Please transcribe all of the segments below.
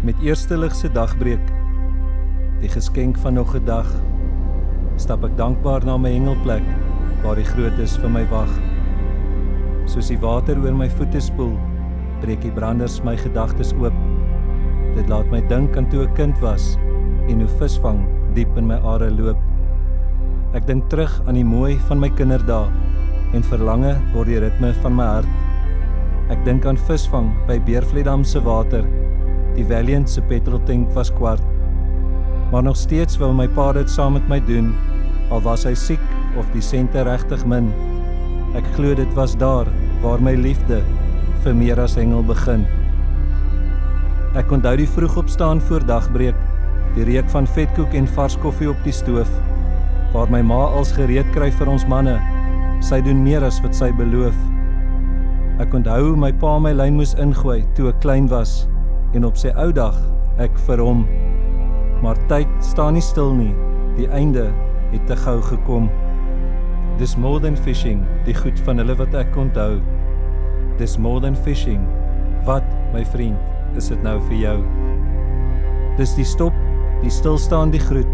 Met eerste ligse dagbreek, die geskenk van nog 'n dag, stap ek dankbaar na my hengelplek, waar die grootes vir my wag. Soos die water oor my voete spoel, breek die branders my gedagtes oop. Dit laat my dink aan toe ek kind was, en hoe visvang diep in my are loop. Ek dink terug aan die mooi van my kinderdae, en verlange word die ritme van my hart. Ek dink aan visvang by Beervletdam se water, die Valiant se petroltank was kwart. Maar nog steeds wou my pa dit saam met my doen, al was hy siek of die sente regtig min. Ek glo dit was daar, waar my liefde vir meer as hengel begin. Ek onthou die vroeg opstaan voor dagbreek, die reuk van vetkoek en vars koffie op die stoof, waar my ma als gereed kry vir ons manne, sy doen meer as wat sy beloof. Ek onthou hoe my pa my lyn moes ingooi toe ek klein was, en op sy ou dag ek vir hom. Maar tyd staan nie stil nie, die einde het te gou gekom. Dis more than fishing, die goed van hulle wat ek onthou. Dis more than fishing, wat, my vriend, is dit nou vir jou? Dis die stop, die stilstaan, die groet,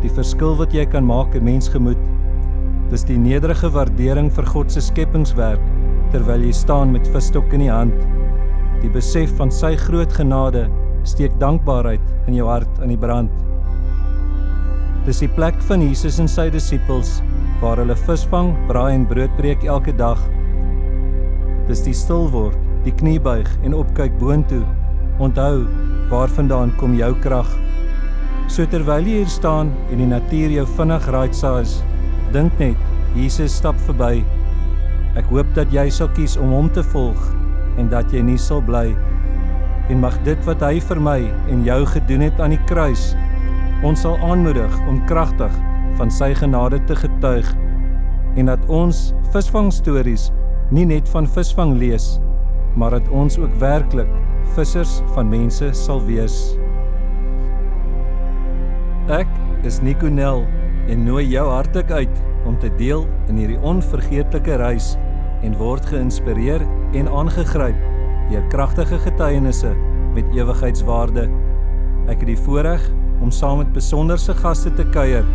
die verskil wat jy kan maak in mensgemoed. Dis die nederige waardering vir God se skepingswerk, terwyl jy staan met visstok in die hand. Die besef van sy groot genade steek dankbaarheid in jou hart aan die brand. Dis die plek van Jesus en sy disippels, waar hulle visvang, braai en brood breek elke dag. Dis die stil word, die kniebuig en opkyk boontoe. Onthou, waarvandaan kom jou krag? So terwyl jy hier staan en die natuur jou vinnig raadsaas, dink net, Jesus stap verby. Ek hoop dat jy sal kies om hom te volg, en dat jy nie sal bly. En mag dit wat hy vir my en jou gedoen het aan die kruis, ons sal aanmoedig om kragtig van sy genade te getuig, en dat ons visvangstories nie net van visvang lees, maar dat ons ook werklik vissers van mense sal wees. Ek is Nico Nel en nooi jou hartlik uit om te deel in hierdie onvergeetlike reis en word geïnspireer en aangegryp deur kragtige getuienisse met ewigheidswaarde. Ek het die voorreg om saam met besonderse gaste te kuier,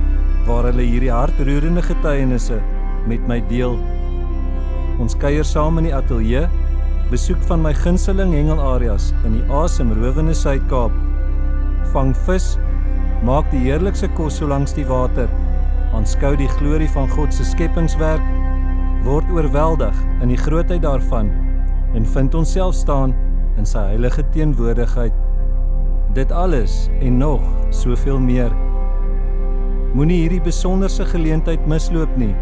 waar hulle hierdie hartroerende getuienisse met my deel. Ons kuier saam in die ateljee, besoek van my gunsteling hengelareas in die asemrowende Suid-Kaap. Vang vis, maak die heerlikste kos so langs die water, aanskou die glorie van God se skepingswerk, word oorweldig in die grootheid daarvan en vind onsself staan in sy heilige teenwoordigheid. Dit alles en nog soveel meer. Moenie hierdie besonderse geleentheid misloop nie.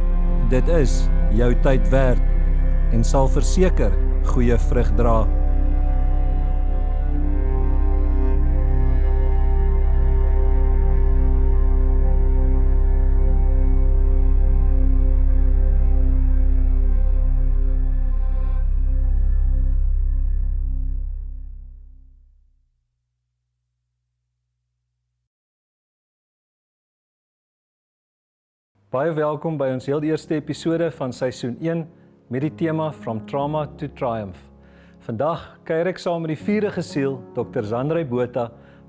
Dit is jou tyd werd en sal verseker goeie vrug dra. Baie welkom by ons heel eerste episode van seisoen 1 met die tema From Trauma to Triumph. Vandag kuier ek saam met die vierige siel, Dr. Zandrey Botha,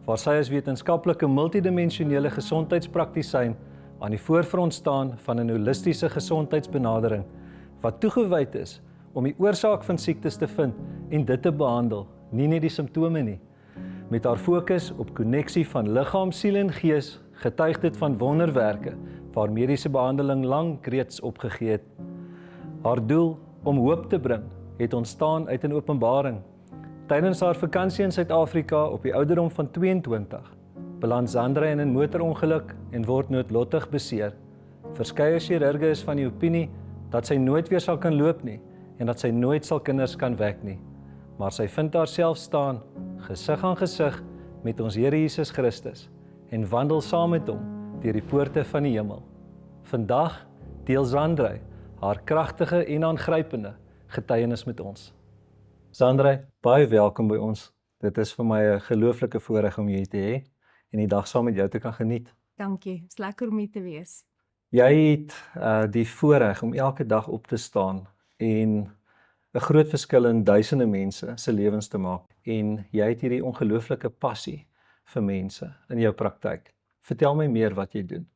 waar sy as wetenskaplike multidimensionele gesondheidspraktisyn aan die voorfront staan van 'n holistiese gesondheidsbenadering, wat toegewyd is om die oorsaak van siektes te vind en dit te behandel, nie net die simptome nie. Met haar fokus op konneksie van liggaam, siel en gees, getuig dit van wonderwerke, waar mediese behandeling lank reeds opgegee het. Haar doel om hoop te bring, het ontstaan uit 'n openbaring. Tydens haar vakansie in Suid-Afrika op die ouderdom van 22, beland Zandrey in 'n motorongeluk en word noodlottig beseer. Verskeie chirurge is van die opinie dat sy nooit weer sal kan loop nie en dat sy nooit sal kinders kan wek nie. Maar sy vind haarself staan, gesig aan gesig met ons Here Jesus Christus en wandel saam met hom deur die poorte van die hemel. Vandag deel Zandrey haar kragtige en aangrypende getuienis met ons. Zandrey, baie welkom by ons. Dit is vir my 'n gelooflike voorreg om jou hier te hê en die dag saam met jou te kan geniet. Dankie, is lekker om hier te wees. Jy het die voorreg om elke dag op te staan en 'n groot verskil in duisende mense se lewens te maak en jy het hierdie ongelooflike passie vir mense in jou praktyk. Vertel my meer wat jy doen.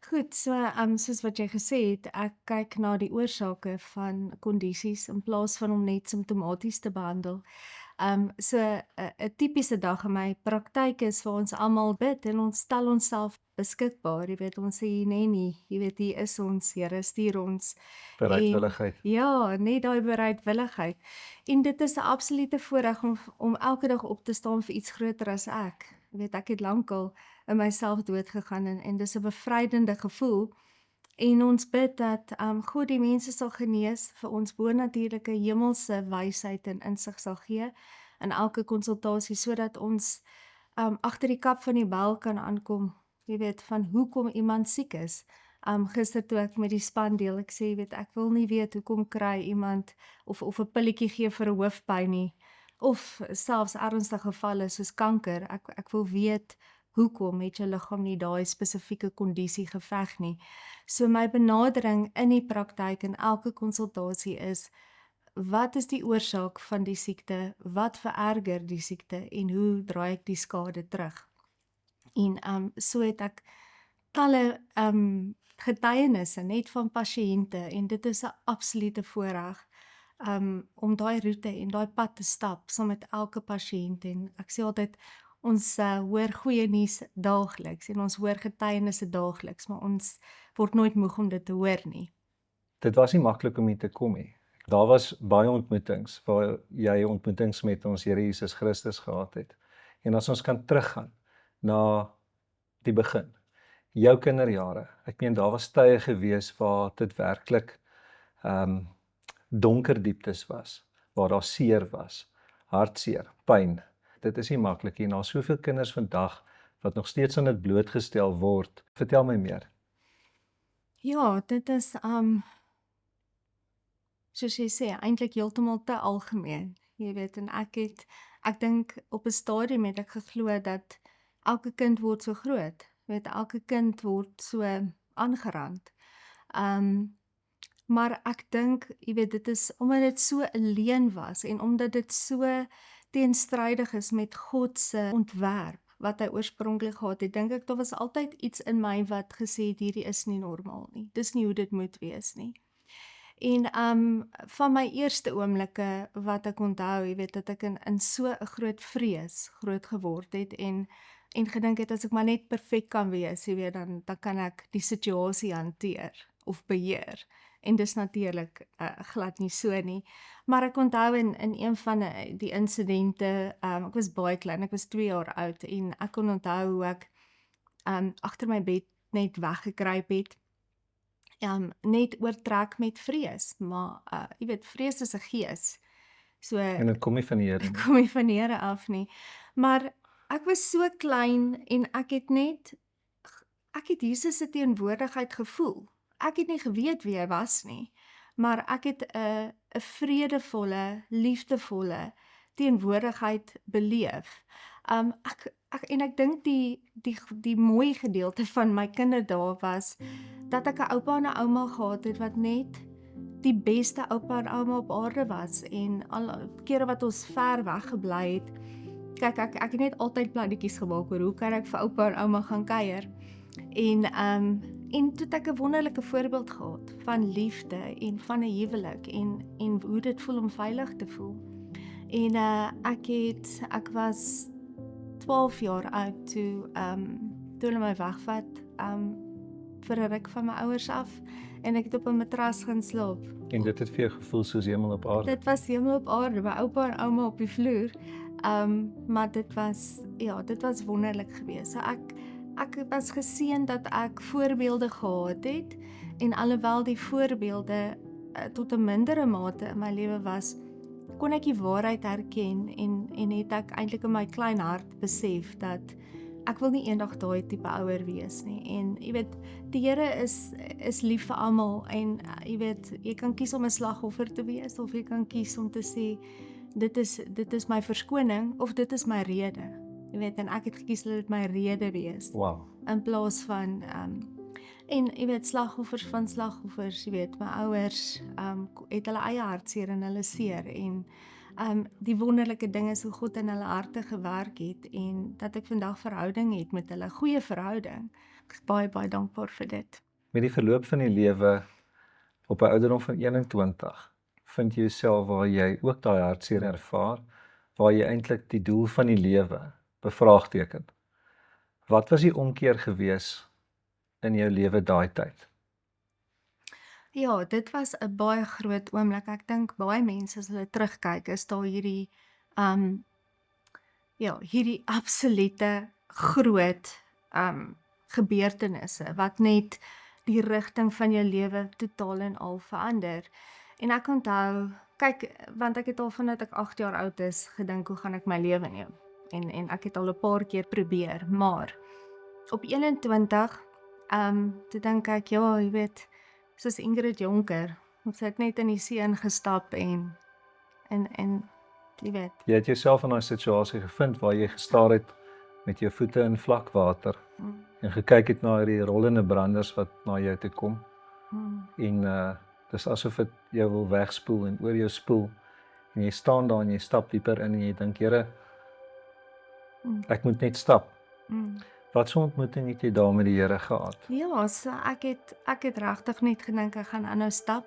Goed, so soos wat jy gesê het, ek kyk na die oorsake van kondisies in plaas van om net simptomaties te behandel. So 'n tipiese dag in my praktyk is waar ons almal bid en ons stel onsself beskikbaar. Jy weet, ons sê nee, jy weet, hier is ons, Here, stuur ons. Bereidwilligheid. Ja, net daai bereidwilligheid. En dit is 'n absolute voorreg om elke dag op te staan vir iets groter as ek. Jy weet, ek het lankal in myself doodgegaan en dis 'n bevrydende gevoel. En ons bid dat God die mense sal genees, vir ons bonatuurlike hemelse wysheid en insig sal gee in elke konsultasie sodat ons agter die kap van die bel kan aankom. Jy weet, van hoekom iemand siek is. Gister toe ek met die span deel, ek sê, jy weet, ek wil nie weet hoekom kry iemand of 'n pilletjie gee vir 'n hoofpyn nie, of selfs ernstige gevalle soos kanker. Ek wil weet hoekom het jou liggaam nie daai spesifieke kondisie geveg nie. So my benadering in die praktyk en elke konsultasie is, wat is die oorsaak van die siekte, wat vererger die siekte en hoe draai ek die skade terug? En so het ek talle getuienisse net van pasiënte en dit is 'n absolute voorreg om daai roete en daai pad te stap saam met elke pasiënt. En ek sê altyd, ons hoor goeie nuus daagliks en ons hoor getuienisse daagliks, maar ons word nooit moeg om dit te hoor nie. Dit was nie maklik om hier te kom nie. Daar was baie ontmoetings waar jy ontmoetings met ons Here Jesus Christus gehad het. En as ons kan teruggaan na die begin, jou kinderjare. Ek meen, daar was tye gewees waar dit werklik donker dieptes was, waar daar seer was, hartseer, pyn. Dit is nie maklik nie. En daar's soveel kinders vandag wat nog steeds aan dit blootgestel word. Vertel my meer. Ja, dit is soos jy sê, eintlik heeltemal te algemeen. Jy weet, en ek dink op 'n stadium het ek geglo dat elke kind word so groot. Jy weet, elke kind word so aangerand. Maar ek dink, jy weet, dit is omdat dit so 'n leuen was en omdat dit so teenstrydig is met God se ontwerp wat hy oorspronklik gehad het, dink ek daar was altyd iets in my wat gesê het, hierdie is nie normaal nie. Dis nie hoe dit moet wees nie. En van my eerste oomblikke wat ek onthou, jy weet, dat ek in so 'n groot vrees groot geword het en gedink het, as ek maar net perfek kan wees, jy weet, dan kan ek die situasie hanteer of beheer. En dis natuurlik glad nie so nie. Maar ek onthou in een van die insidente, ek was baie klein, ek was 2 jaar oud, en ek kon onthou hoe ek agter my bed net weggekruip het, net oortrek met vrees, maar jy weet, vrees is 'n gees. So En dit kom nie van die Here nie. kom nie van die Here af nie. Maar ek was so klein en ek het Jesus se teenwoordigheid gevoel. Ek het nie geweet wie hy was nie, maar ek het 'n vredevolle, liefdevolle teenwoordigheid beleef. Ek dink die mooi gedeelte van my kinderdae was dat ek 'n oupa en 'n ouma gehad het wat net die beste oupa en ouma op aarde was, en al kere wat ons ver weg gebly het, kyk, ek het net altyd plannetjies gemaak oor hoe kan ek vir oupa en ouma gaan kuier. En toe het ek 'n wonderlike voorbeeld gehad van liefde en van 'n huwelik en hoe dit voel om veilig te voel. En ek was 12 jaar oud toe hulle my wegvat vir 'n ruk van my ouers af, en ek het op 'n matras gaan slaap. En dit het vir jou gevoel soos hemel op aarde. Dit was hemel op aarde, my oupa en ouma op die vloer. Maar dit was wonderlik geweest. So ek was geseën dat ek voorbeelde gehad het, en alhoewel die voorbeelde tot 'n mindere mate in my lewe was, kon ek die waarheid herken en het ek eintlik in my klein hart besef dat ek wil nie eendag daai tipe ouer wees nie. En jy weet, die Here is lief vir almal, en jy weet, jy kan kies om 'n slagoffer te wees, of jy kan kies om te sê dit is my verskoning, of dit is my rede. Jy weet, en ek het gekies dat dit my rede wees. Wow. In plaas van En jy weet, slagoffers van slagoffers, jy weet, my ouers het hulle eie hartseer en hulle seer en die wonderlike ding is hoe God in hulle harte gewerk het en dat ek vandag verhouding het met hulle, goeie verhouding. Ek is baie, baie dankbaar vir dit. Met die verloop van die lewe op 'n ouderdom van 21, vind jy jouself waar jy ook daai hartseer ervaar, waar jy eintlik die doel van die lewe bevraagteken. Wat was die omkeer gewees in jou lewe daai tyd? Ja, dit was 'n baie groot oomblik. Ek dink baie mense as hulle terugkyk, is daar hierdie hierdie absolute groot gebeurtenisse wat net die rigting van jou lewe totaal en al verander. En ek onthou, kyk, want ek het al vandat ek 8 jaar oud is gedink, hoe gaan ek my lewe neem? En ek het al 'n paar keer probeer, maar op 21 toe dink ek, ja, jy weet, soos Ingrid Jonker, of sy het net in die see ingestap en jy weet. Jy het jouself in daai situasie gevind waar jy gestaar het met jou voete in vlak water en gekyk het na hierdie rollende branders wat na jou toe kom. En dis asof dit jou wil wegspoel en oor jou spoel. En jy staan daar en jy stap dieper in en jy dink, Here, ek moet net stap. Wat so ontmoeting het jy daar met die Here gehad? Ja, so ek het regtig net gedink ek gaan aanhou stap,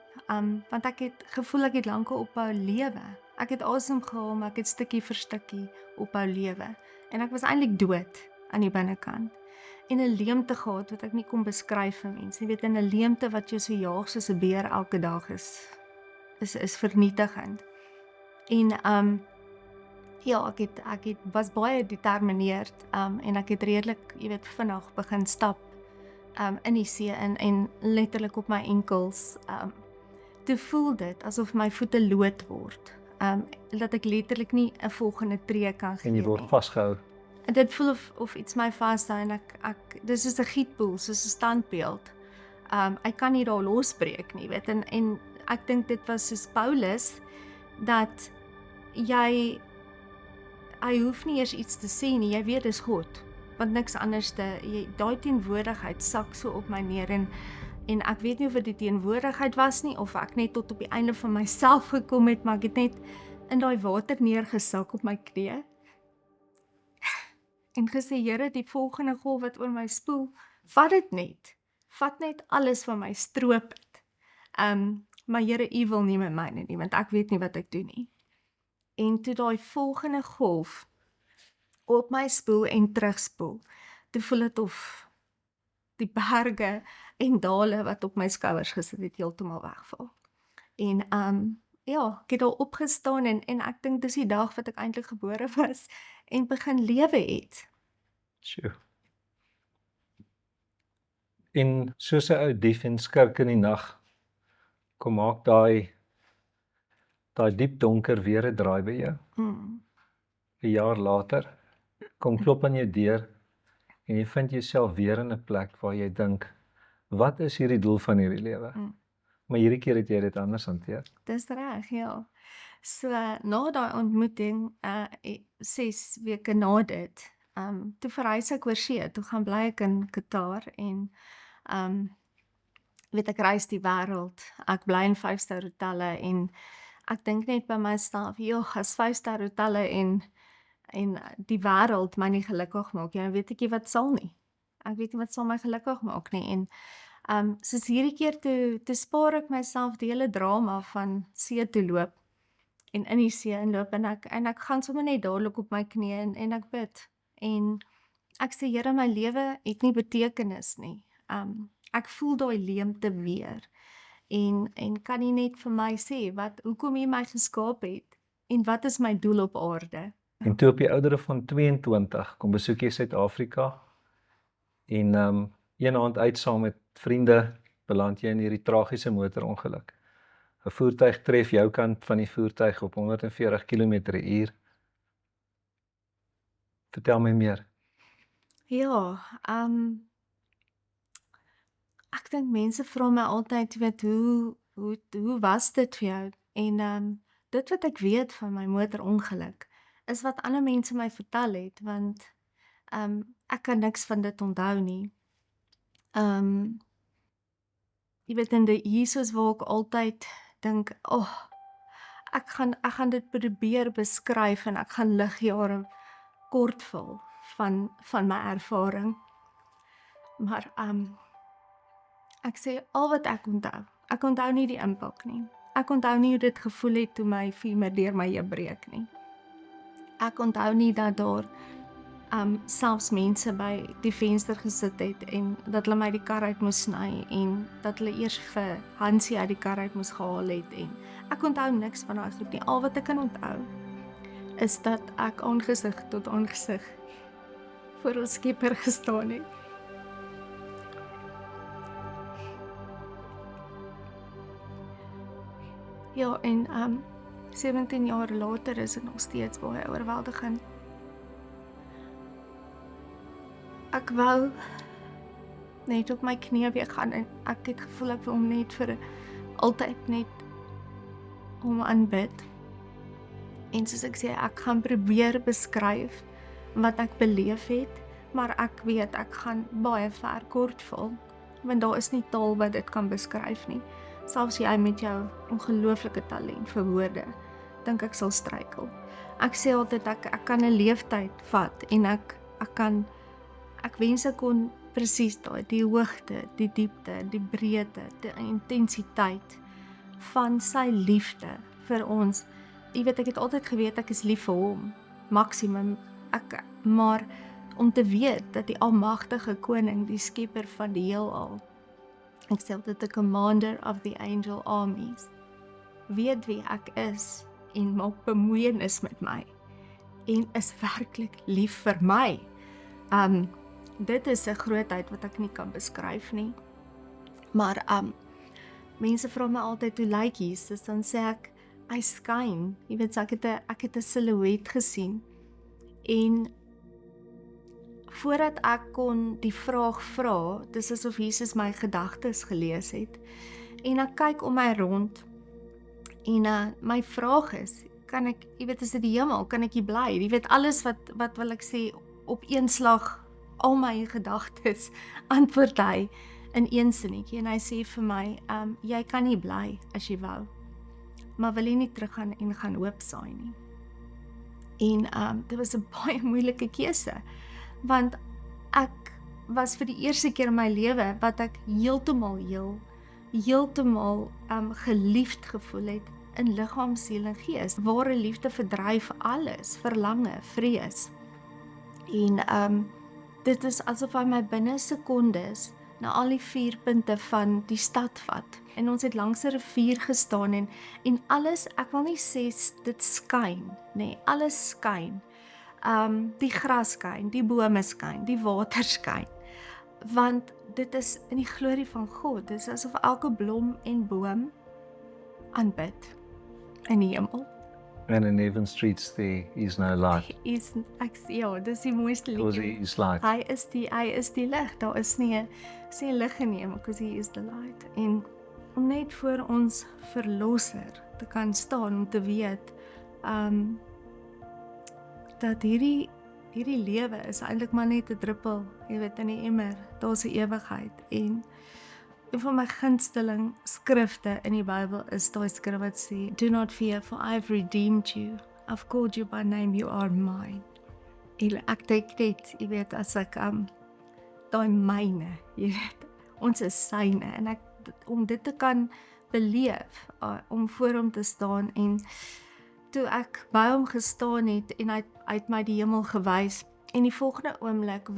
want ek het gevoel ek het lankal ophou lewe. Ek het asem gehaal, maar ek het stukkie vir stukkie ophou lewe. En ek was eintlik dood aan die binnekant. En 'n leemte gehad wat ek nie kon beskryf vir mense. Jy weet, 'n leemte wat jou so jaag soos 'n beer elke dag is vernietigend. En ja, ek was baie determineerd en ek het redelik, jy weet, vinnig begin stap in die see en letterlik op my enkels. Toe voel dit asof my voete lood word. Dat ek letterlik nie 'n volgende tree kan gee En jy word nie. vasgehou. En dit voel of iets my vashou en dis soos 'n gietpoel, soos 'n standbeeld. Ek kan nie daar losbreek nie, weet, en ek dink dit was soos Paulus, dat hy hoef nie eers iets te sê nie, jy weet dis God, want niks anders daai teenwoordigheid sak so op my neer en ek weet nie of dit die teenwoordigheid was nie, of ek net tot op die einde van myself gekom het, maar ek het net in daai water neergesak op my knieë en gesê, Here, die volgende golf wat oor my spoel, vat net alles van my, stroop het. Maar Here, U wil nie met myne nie, want ek weet nie wat ek doen nie. En toe daai volgende golf op my spoel en terugspoel, toe voel dit of die berge en dale wat op my skouers gesit het, heeltemal wegval. En ja, ek het al opgestaan en ek dink dis die dag wat ek eintlik gebore was en begin lewe het. Sjoe. En soos 'n ou dief en skurk in die nag, kom maak daai diep donker weer 'n draai by jou. 'n jaar later, kom klop aan jou deur en jy vind jouself weer in 'n plek waar jy dink, wat is hierdie doel van hierdie lewe? Maar hierdie keer het jy dit anders hanteer. Dis reg, ja. So, na daai ontmoeting, 6 weke na dit, toe verhuis ek oor see, toe gaan bly ek in Qatar en weet ek reis die wêreld. Ek bly in 5-ster hotelle en ek dink net by myself, joh, as 5-ster hotelle en die wêreld my nie gelukkig maak, ja, weet ek nie wat sal nie. Ek weet nie wat sal my gelukkig maak nie. En soos hierdie keer toe spaar ek myself die hele drama van see toe loop en in die see inloop en ek gaan sommer net dadelik op my knieë en ek bid. En ek sê, Here, my lewe het nie betekenis nie. Ek voel daai leemte weer en kan nie net vir my sê hoekom U my geskaap het en wat is my doel op aarde? En toe op die ouderdom van 22 kom besoek jy Suid-Afrika en een aand uit saam met vriende beland jy in hierdie tragiese motorongeluk. 'n Voertuig tref jou kant van die voertuig op 140 km/h. Vertel my meer. Ja, ek dink mense vra my altyd, weet, hoe was dit vir jou? En dit wat ek weet van my motorongeluk is wat ander mense my vertel het, want ek kan niks van dit onthou nie. jy weet in die Jesus waar ek altyd dink, ek gaan dit probeer beskryf en ek gaan ligjare kort val van my ervaring. Maar ek sê al wat ek onthou nie die impak nie. Ek onthou nie hoe dit gevoel het toe my femur deur my heup breek nie. Ek onthou nie dat daar selfs mense by die venster gesit het en dat hulle my die kar uit moes sny en dat hulle eers vir Hansie uit die kar uit moes gehaal het en ek onthou niks van daai goed nie. Al wat ek kan onthou is dat ek aangesig tot aangesig voor ons Skepper gestaan het. Ja, en 17 jaar later is dit nog steeds baie oorweldigend. Ek wou net op my knieë weer gaan en ek het gevoel ek wil hom net vir altyd net hom aanbid. En soos ek sê, ek gaan probeer beskryf wat ek beleef het, maar ek weet ek gaan baie ver kort val, want daar is nie taal wat dit kan beskryf nie. Selfs jy met jou ongelooflike talent vir woorde, dink ek sal struikel. Ek sê altyd ek kan 'n leeftyd vat en ek wens ek kon presies die hoogte, die diepte, die breedte, die intensiteit van sy liefde vir ons. Jy weet, ek het altyd geweet ek is lief vir hom, maksimum, maar om te weet dat die almagtige koning, die skepper van die heelal, ek sê altyd the commander of the angel armies, weet wie ek is en maak bemoeienis met my en is werklik lief vir my. Dit is 'n grootheid wat ek nie kan beskryf nie. Maar mense vra my altyd hoe lyk Jesus, dan sê ek hy skyn. Jy weet, so ek het 'n silhouet gesien. En voordat ek kon die vraag vra, dis asof Jesus my gedagtes gelees het. En ek kyk om my rond en my vraag is, kan ek, jy weet, is dit die hemel, kan ek hier bly? Jy weet, alles wat wil ek sê, op een slag, al my gedagtes, antwoord hy in een sinnetjie. En hy sê vir my, jy kan nie bly as jy wou, maar wil jy nie teruggaan en gaan hoop saai nie. En dit was 'n baie moeilike keuse, want ek was vir die eerste keer in my lewe wat ek heeltemal geliefd gevoel het in liggaam, siel en gees. Ware liefde verdryf alles, verlange, vrees. En dit is asof hy my binne sekondes na al die 4 punte van die stad vat. En ons het langs 'n rivier gestaan en alles, ek wil nie sê dit skyn, nee, alles skyn. Die gras skyn, die bome skyn, die water skyn. Want dit is in die glorie van God. Dit is asof elke blom en boom aanbid in die hemel. And in Avon Streets there is no light. Ja, dis die mooiste Because liedjie. he is light. Hy is die lig. Daar is nie 'n lig in die hemel, because he is the light. En om net voor ons verlosser te kan staan, om te weet dat hierdie lewe is eintlik maar net 'n druppel, jy weet, in die emmer. Daar's 'n ewigheid. En een van my gunsteling skrifte in die Bybel is daai skrif wat sê, do not fear, for I have redeemed you. I've called you by name, you are mine. En ek dink net, jy weet, as ek daai myne, jy weet, ons is syne, en om dit te kan beleef, om voor hom te staan, en toe ek by hom gestaan het, en hy het my die hemel gewys, en die volgende oomblik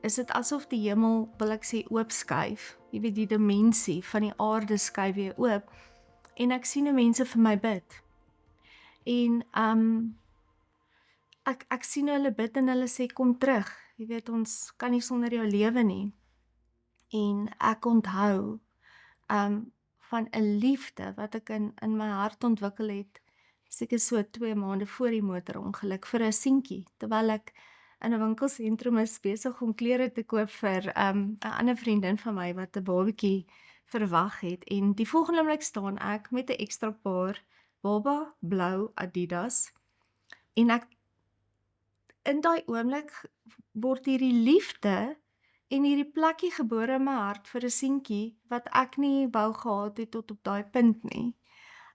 is dit asof die hemel, wil ek sê, oopskuif, jy weet, die dimensie van die aarde skuif weer oop, en ek sien hoe mense vir my bid, en ek sien hulle bid, en hulle sê, kom terug, jy weet, ons kan nie sonder jou lewe nie, en ek onthou, van 'n liefde, wat ek in my hart ontwikkel het, seker so 2 maande voor die motorongeluk, vir 'n seentjie, terwyl ek in 'n winkelsentrum is besig om klere te koop vir 'n ander vriendin van my wat 'n babatjie verwag het, en die volgende oomblik staan ek met 'n ekstra paar baba blou Adidas, en in daai oomblik word hierdie liefde en hierdie plekkie gebore in my hart vir 'n seentjie wat ek nie wou gehad het tot op daai punt nie.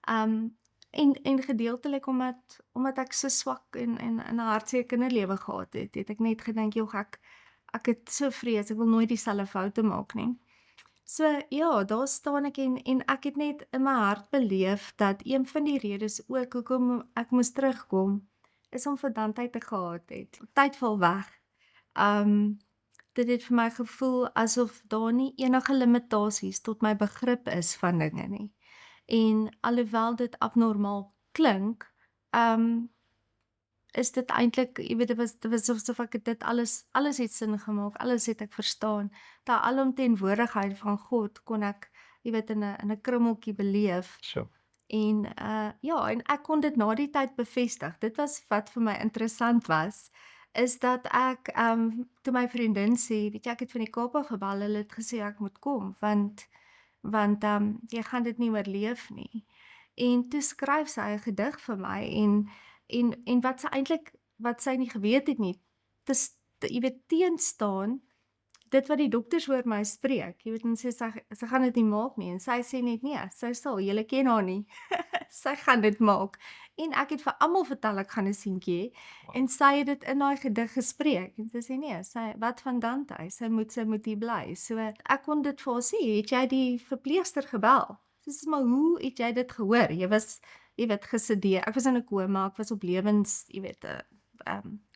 En gedeeltelik omdat ek so swak en 'n hartseer kinderlewe gehad het, het ek net gedink, "Jog, ek het so vrees, ek wil nooit dieselfde foute maak nie." So ja, daar staan ek en ek het net in my hart beleef dat een van die redes ook hoekom ek moes terugkom, is om vir tyd te gehad het. Tyd val weg. Dit het vir my gevoel asof daar nie enige limitasies tot my begrip is van dinge nie. En alhoewel dit abnormaal klink, is dit eintlik, jy weet, dit was asof ek dit alles het sin gemaak, alles het ek verstaan. Daai alomteenwoordigheid van God kon ek, jy weet, in 'n krummeltjie beleef. So. En ja, en ek kon dit na die tyd bevestig. Dit was wat vir my interessant was, is dat ek toe my vriendin sê, weet jy, ek het van die Kaap af gebel, hulle het gesê ek moet kom, want jy gaan dit nie oorleef nie. En toe skryf sy 'n gedig vir my en wat sy nie geweet het nie, jy weet, teenstaan dit wat die dokters oor my spreek, jy weet, en sy gaan dit nie maak nie, en sy sê net nee, sy sal, julle ken haar nie, sy gaan dit maak, en ek het vir almal vertel ek gaan 'n seentjie hê, en sy het dit in daai gedig gespreek, en sy sê nee, wat van Dante, sy moet hier bly, so ek kon dit vir haar sê, het jy die verpleegster gebel? Sy sê, maar hoe het jy dit gehoor? Jy was, jy weet, gesedeer, ek was in 'n koma, ek was op lewens, jy weet,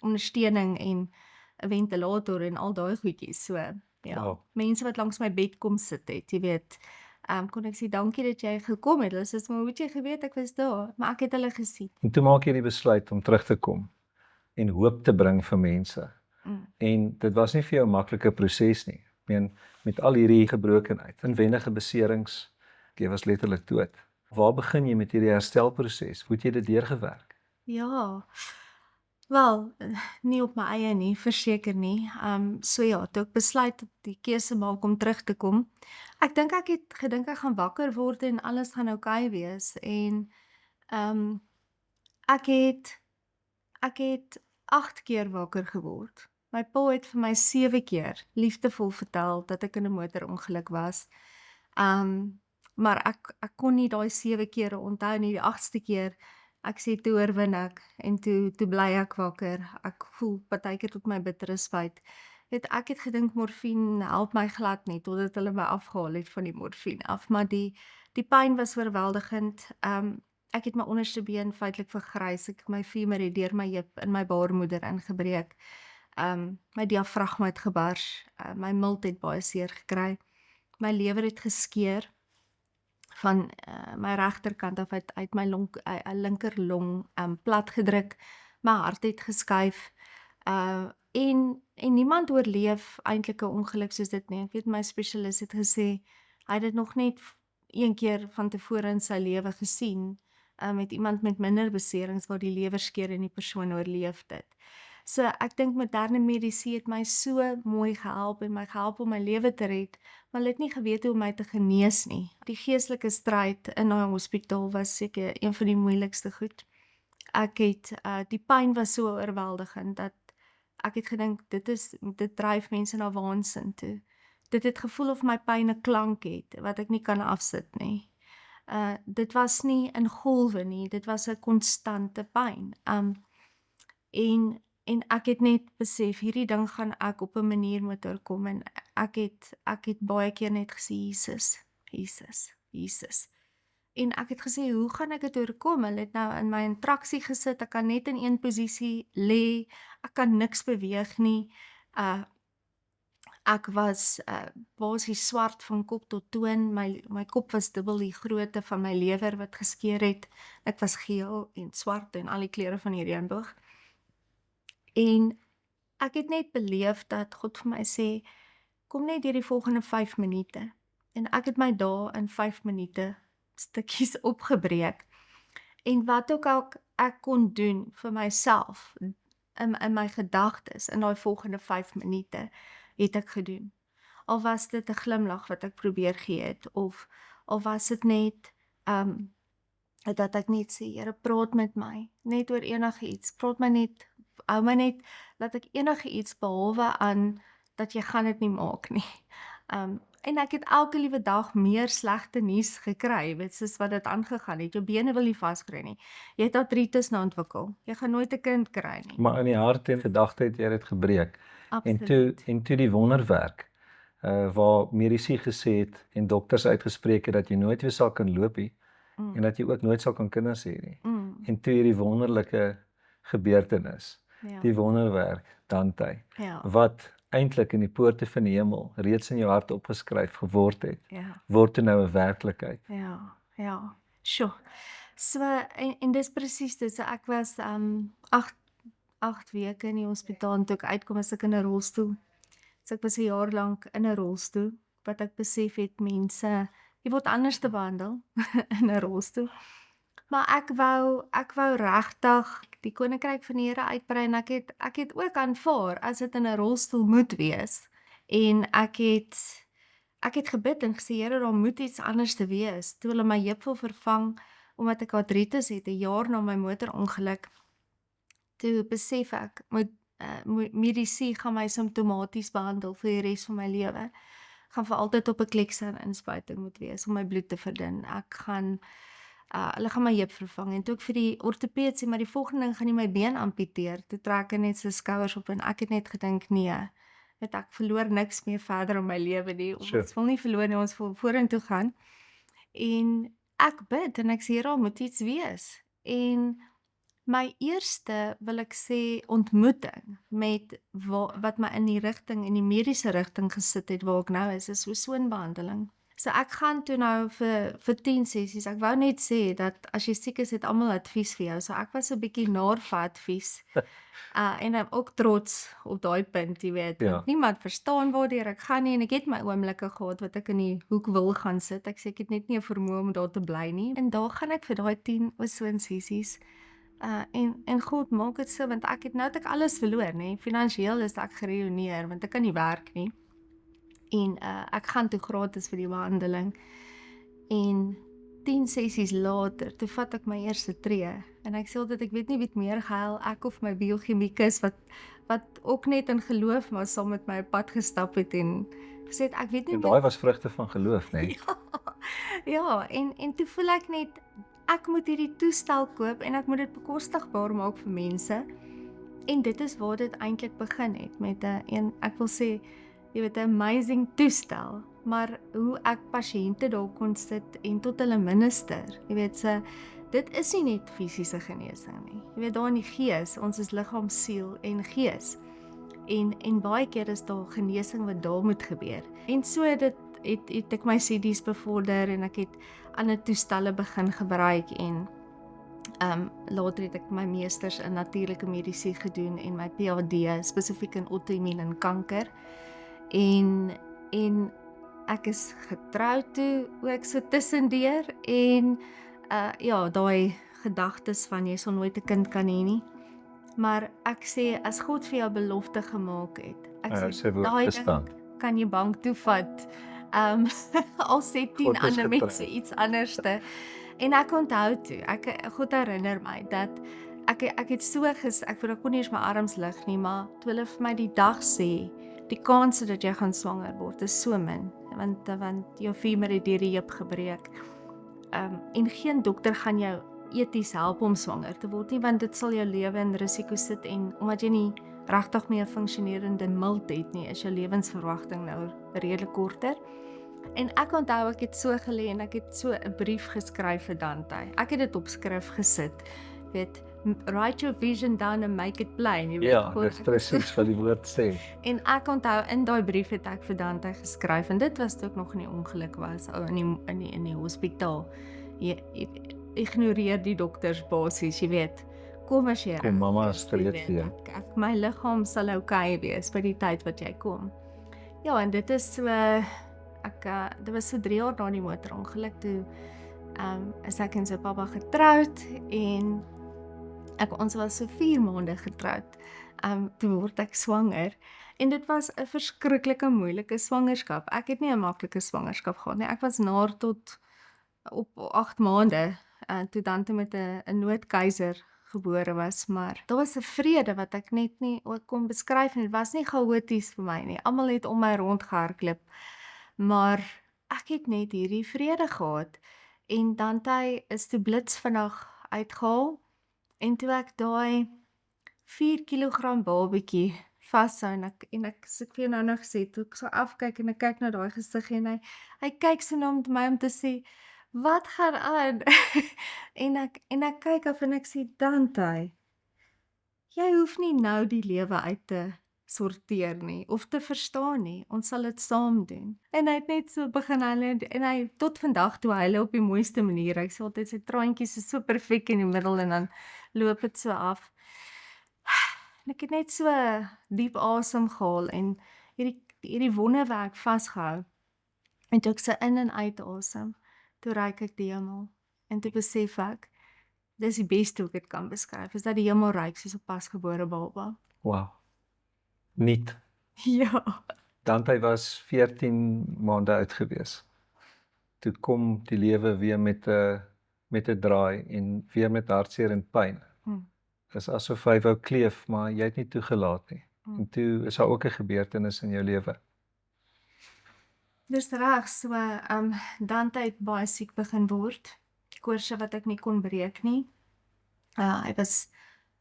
ondersteuning en 'n ventilator en al daai goedjies, so ja, Wow. mense wat langs my bed kom sit het, jy weet, kon ek sê, dankie dat jy gekom het, hulle sê, maar hoe het jy geweet ek was daar, maar ek het hulle gesien. En toe maak jy die besluit om terug te kom en hoop te bring vir mense. En dit was nie vir jou 'n maklike proses nie. Ek meen, met al hierdie gebrokenheid, inwendige beserings, jy was letterlik dood. Waar begin jy met hierdie herstelproses? Hoe het jy dit deurgewerk? Ja, wel, nie op my eie nie, verseker nie. So ja, toe ek besluit die keuse maak om terug te kom, ek dink ek het gedink ek gaan wakker word en alles gaan oukei wees, en ek het 8 keer wakker geword. My pa het vir my 7 keer liefdevol vertel dat ek in 'n motorongeluk was. Maar ek kon nie daai 7 kere onthou nie. Die 8ste keer, ek sê toe oorwin ek, en toe bly ek wakker. Ek voel partykeer tot my bittere spyt. Ek het gedink morfine help my glad nie, totdat hulle my afgehaal het van die morfine af, maar die pyn was oorweldigend. Ek het my onderste been feitelik vergrys, my femur het deur my heup in my baarmoeder ingebreek. My diafragma het gebars, my milt het baie seer gekry, my lewer het geskeur, van my regterkant af uit my linker long plat gedruk, my hart het geskuif, en niemand oorleef eintlik 'n ongeluk soos dit nie. Ek weet my spesialis het gesê, hy het dit nog net een keer van tevore in sy lewe gesien, met iemand met minder beserings waar die lewer skeur en die persoon oorleef dit. So ek dink moderne medisy het my so mooi gehelp en my gehelp om my lewe te red, maar hulle het nie geweet hoe om my te genees nie. Die geestelike stryd in daai hospitaal was seker een van die moeilikste goed. Die pyn was so oorweldigend dat ek het gedink, dit dryf mense na waansin toe. Dit het gevoel of my pyn 'n klank het, wat ek nie kan afsit nie. Dit was nie in golwe nie, dit was 'n konstante pyn. En ek het net besef, hierdie ding gaan ek op 'n manier moet oorkom, en ek het baie keer net gesê, Jesus. En ek het gesê, hoe gaan ek dit oorkom? Hulle het nou in my intraksie gesit, ek kan net in een posisie lê, ek kan niks beweeg nie. Ek was basies swart van kop tot toon, my kop was dubbel die grootte van my lewer wat geskeur het. Ek was geel en swart en al die kleure van die reënboog. En ek het net beleef dat God vir my sê, kom net deur die volgende 5 minute. En ek het my dae in 5 minute stukkies opgebreek. En wat ook al ek kon doen vir myself, in my gedagtes, in daai volgende 5 minute, het ek gedoen. Al was dit 'n glimlag wat ek probeer gee het, of al was dit net, dat ek net sê, Here, praat met my, net oor enige iets, praat my net, hou my net, dat ek enige iets behalwe aan dat jy gaan dit nie maak nie. En ek het elke liewe dag meer slegte nuus gekry, weet soos wat dit aangegaan het. Jou bene wil nie vaskry nie. Jy het artritis nou ontwikkel. Jy gaan nooit 'n kind kry nie. Maar in die hart en gedagte het jy dit gebreek. Absoluut. En toe die wonderwerk, waar medici gesê het en dokters uitgespreek het dat jy nooit weer sal kan loop nie, en dat jy ook nooit sal kan kinders hê nie. En toe hierdie wonderlike gebeurtenis, Ja. die wonderwerk, Dante, Ja. wat eintlik in die poorte van die hemel reeds in jou hart opgeskryf geword het, Ja. word toe nou 'n werklikheid. Ja, ja. Sjoe. So en dis presies dit. So ek was 8 weke in die hospitaal en toe ek uitkom as ek in 'n rolstoel. So ek was 'n jaar lank in 'n rolstoel wat ek besef het mense, jy word anders te behandel in 'n rolstoel. Maar ek wou regtig die koninkryk van die Here uitbrei en ek het ook aanvaar as dit in 'n rolstoel moet wees. En ek het gebid en gesê Here, daar moet iets anders te wees. Toe hulle my heup wil vervang omdat ek artritis het 'n jaar na my motorongeluk. Toe besef ek mediese gaan my simptomaties behandel vir die res van my lewe. Gaan vir altyd op 'n Clexane-inspuiting moet wees om my bloed te verdun. Hulle gaan my heup vervang en toe ek vir die ortopeed sê maar die volgende ding gaan nie my been amputeer. Toe trek hy net sy skouers op en ek het net gedink nee. Want ek verloor niks meer verder in my lewe nie. Ons wil nie verloor nie, ons wil vorentoe gaan. En ek bid en ek sê Here, moet iets wees. En my eerste, wil ek sê, ontmoeting met wat my in die mediese rigting gesit het waar ek nou is ozonbehandeling. So ek gaan toe nou vir 10 sessies. Ek wou net sê dat as jy siek is, het almal advies vir jou. So ek was 'n bietjie naar vir advies. En ek ook trots op daai punt, jy weet. Ja. Niemand verstaan waardeur ek gaan nie en ek het my oomblikke gehad wat ek in die hoek wil gaan sit. Ek sê ek het net nie 'n vermoë om daar te bly nie. En daar gaan ek vir daai 10 ozon sessies. En God maak dit so want ek het alles verloor, nê. Finansiëel is ek geruïneer want ek kan nie werk nie. En ek gaan toe gratis vir die behandeling. En 10 sessies later, toe vat ek my eerste tree. En ek sê altyd, ek weet nie wie het meer gehuil, ek of my biochemikus wat ook net in geloof maar saam met my op pad gestap het en gesê het, ek weet nie En daai was vrugte van geloof, né? Ja, en toe voel ek net, ek moet hierdie toestel koop en ek moet dit bekostigbaar maak vir mense. En dit is waar dit eintlik begin het met 'n ek wil sê, jy weet 'n amazing toestel, maar hoe ek pasiënte daar kon sit en tot hulle minister. Jy weet dit is nie net fisiese genesing nie. Jy weet daar in die gees, ons is liggaam, siel en gees. En baie keer is daar genesing wat daar moet gebeur. En so het ek my CD's bevorder en ek het ander toestelle begin gebruik en later het ek my meesters in natuurlike medisyne gedoen en my PhD spesifiek in outoimmuun en kanker. En ek is getroud toe ook so tussendeur en ja, daai gedagtes van jy sal nooit 'n kind kan hê nie. Maar ek sê as God vir jou belofte gemaak het, ek sê daai ding kan jy bank toe vat. Al sê 10 ander mense iets anderste. En ek onthou toe, God herinner my dat ek het so ek kon nie eens my arms lig nie, maar toe hulle vir my die dag sê, die kans dat jy gaan swanger word is so min, want jou femur het deur die heup gebreek. En geen dokter gaan jou eties help om swanger te word nie, want dit sal jou lewe in risiko sit en omdat jy nie regtig meer funksionerende milt het nie, is jou lewensverwagting nou redelik korter. En ek onthou ek het so gelê en ek het so 'n brief geskryf vir Dante. Ek het dit op skrif gesit. Weet, write your vision down and make it plain. Jy weet, ja, dit is presies wat die woord sê. En ek onthou in daai brief het ek vir Dante geskryf en dit was toe ek nog in die ongeluk was in die hospitaal. Jy ignoreer die dokters basies, jy weet. Kom as jy Kom mamma streed vir jou. My liggaam sal okay wees by die tyd wat jy kom. Ja, en dit is so dit was so 3 jaar na die motorongeluk toe is ek en sy pappa getroud en ons was so 4 maande getroud. Toe word ek swanger en dit was 'n verskriklike moeilike swangerskap. Ek het nie 'n maklike swangerskap gehad nie. Ek was tot op 8 maande toe Dante met 'n noodkeiser gebore was, maar daar was 'n vrede wat ek net nie ook kon beskryf nie. Dit was nie chaoties vir my nie. Almal het om my rondgehardloop, maar ek het net hierdie vrede gehad. En Dante is toe blitsvinnig uitgehaal en toe ek daai 4 kilogram babatjie vashou en ek soos ek vir jou nou nog gesê, toe ek so afkyk en ek kyk na daai gesig en hy kyk so na my om te sê, wat gaan aan? en ek kyk af en ek sê, Dante, jy hoef nie nou die lewe uit te sorteer nie, of te verstaan nie, ons sal dit saam doen. En hy het net so begin huil, en hy tot vandag toe huil op die mooiste manier, ek sê altyd sy traantjies is so perfek in die middel, en dan loop dit so af. En ek het net so diep asem gehaal, en hierdie wonderwerk vasgehou, en toe ek so in en uit asem, toe ruik ek die hemel, en toe besef ek, dis die beste hoe ek dit kan beskryf, is dat die hemel ruik soos 'n pasgebore baba. Wow. Niet. Ja. Dante was 14 maande oud gewees. Toe kom die lewe weer met 'n draai en weer met hartseer en pyn. Dis asof hy wou kleef, maar jy het nie toegelaat nie. En toe is daar ook 'n gebeurtenis in jou lewe. Dis reg, so Dante het baie siek begin word. Koorse wat ek nie kon breek nie.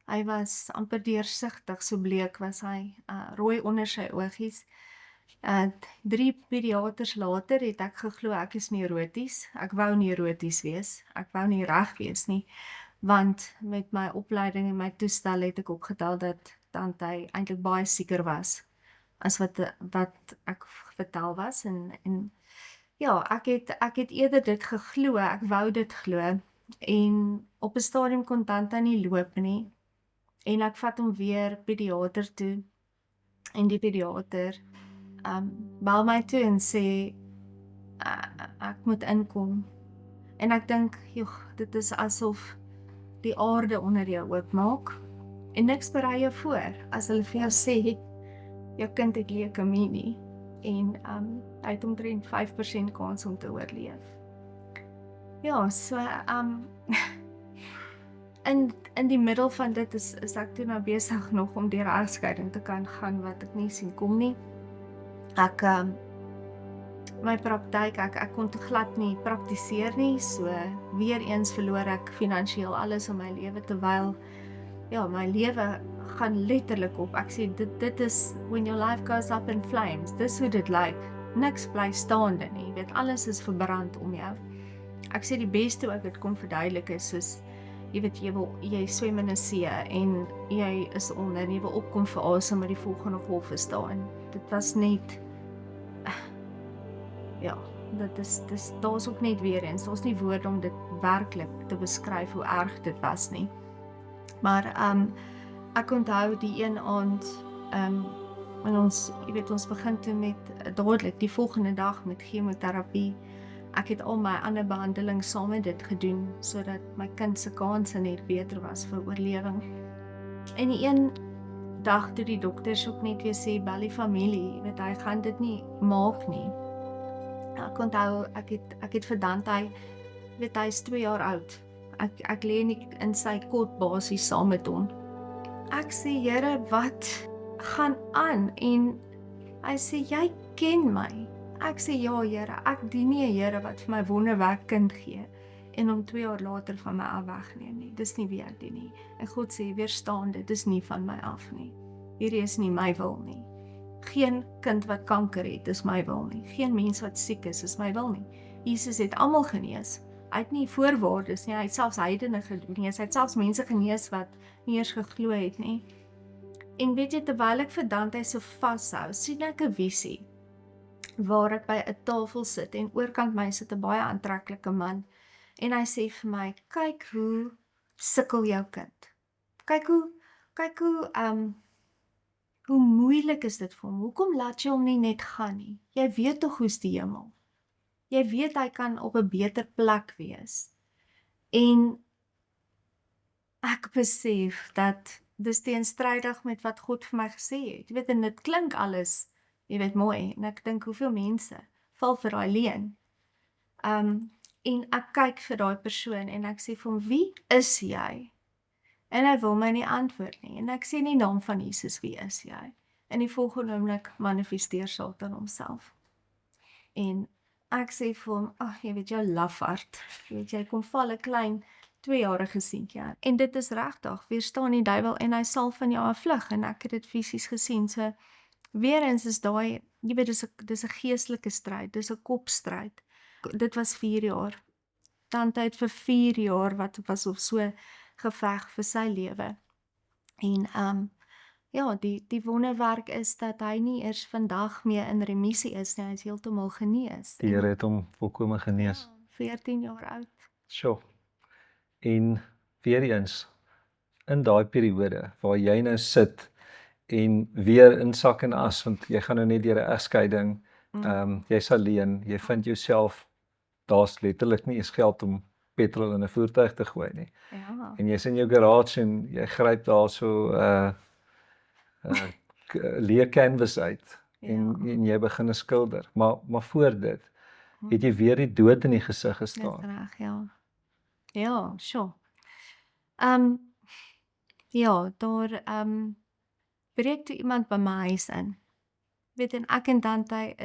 Hy was amper deursigtig, so bleek was hy, rooi onder sy oogies. 3 pediaters later het ek geglo ek is neuroties. Ek wou neuroties wees. Ek wou nie reg wees nie, want met my opleiding en my toestel het ek opgetel dat Dante eintlik baie sieker was as wat ek vertel was, en ja, ek het eerder dit geglo, ek wou dit glo, en op 'n stadium kon Dante nie loop nie, en ek vat hom weer pediater toe, en die pediater bel my toe en sê, ek moet inkom, en ek dink, joh, dit is asof die aarde onder jou oopmaak, en niks berei jou voor, as hulle vir jou sê, jou kind het leukemie, en hy het omtrent 5% kans om te oorleef. Ja, so, in die middel van dit is ek toe nou besig nog om deur 'n egskeiding te kan gaan, wat ek nie sien kom nie. Ek, my praktyk, ek kon te glad nie praktiseer nie, so weer eens verloor ek finansiëel alles in my lewe, terwyl, ja, my lewe gaan letterlik op. Ek sê, dit is, when your life goes up in flames, dis hoe dit lyk. Niks bly staande nie, jy weet, alles is verbrand om jou. Ek sê die beste hoe ek dit kon verduidelik is, soos, jy weet, jy swem in 'n see, en jy is onder, en jy wil opkom vir asem, maar die volgende golf is daar, en dit was net, ja, daar's ook net weer eens, daar's nie woorde om dit werklik te beskryf hoe erg dit was nie. Maar ek onthou die een aand, en ons begin toe met dadelik die volgende dag met chemoterapie. Ek het al my ander behandeling saam met dit gedoen, sodat my kind se kanse net beter was vir oorlewing. En die een dag toe die dokters ook net weer sê, bel die familie, weet hy gaan dit nie maak nie. Ek onthou, ek het vir Dante, weet hy is 2 jaar oud. Ek lê in sy kot basies saam met hom. Ek sê, Here, wat gaan aan? En hy sê, jy ken my. Ek sê, ja Here, ek dien nie 'n Here wat vir my wonderwerk kind gee, en om 2 jaar later van my af wegneem nie. Dis nie wie ek dien nie. En God sê, weerstaan dit, dis nie van my af nie. Hierdie is nie my wil nie. Geen kind wat kanker het, is my wil nie. Geen mens wat siek is my wil nie. Jesus het almal genees. Hy het nie voorwaardes nie, hy het selfs heidene genees, hy het selfs mense genees wat nie eers geglo het nie. En weet jy, terwyl ek vir Dante so vashou, sien ek 'n visie, waar ek by 'n tafel sit, en oorkant my sit 'n baie aantreklike man, en hy sê vir my, kyk hoe sukkel jou kind. Kyk hoe moeilik is dit vir hom. Hoekom laat jy hom nie net gaan nie? Jy weet tog hoe's die hemel. Jy weet hy kan op 'n beter plek wees. En ek besef dat dis teenstrydig met wat God vir my gesê het. Jy weet, en dit klink alles, jy weet, mooi, en ek dink hoeveel mense val vir daai leuen. En ek kyk vir daai persoon en ek sê vir hom, wie is jy? En hy wil my nie antwoord nie. En ek sê in die naam van Jesus, wie is jy? In die volgende oomblik manifesteer Satan homself. En ek sê vir hom, ag, jy weet jou lafaard. Jy weet jy kom val 'n klein 2-jarige seentjie. En dit is regtig, weerstaan die duiwel en hy sal van jou afvlug en ek het dit fisies gesien. So weer eens is daai, jy weet dis 'n geestelike stryd, dis 'n kopstryd. Dit was 4 jaar. Tante het vir 4 jaar wat was op so geveg vir sy lewe. En ja, die wonderwerk is dat hy nie eers vandag meer in remissie is nie, hy is heeltemal genees. Die Here het hom volkome genees. Ja, 14 jaar oud. Sjoe. En weer eens, in daai periode waar jy nou sit en weer in sak en as, want jy gaan nou net deur 'n egskeiding, jy's alleen, jy vind jouself, daar's letterlik nie eens geld om petrol in 'n voertuig te gooi nie. Ja. En jy's in jou garage en jy gryp daar so leë canvas uit en jy begin skilder. Maar voor dit het jy weer die dood in die gesig gestaan. Dis reg, ja. Ja, sure. Ja, daar breek toe iemand by my huis in. Weet en ek en Dante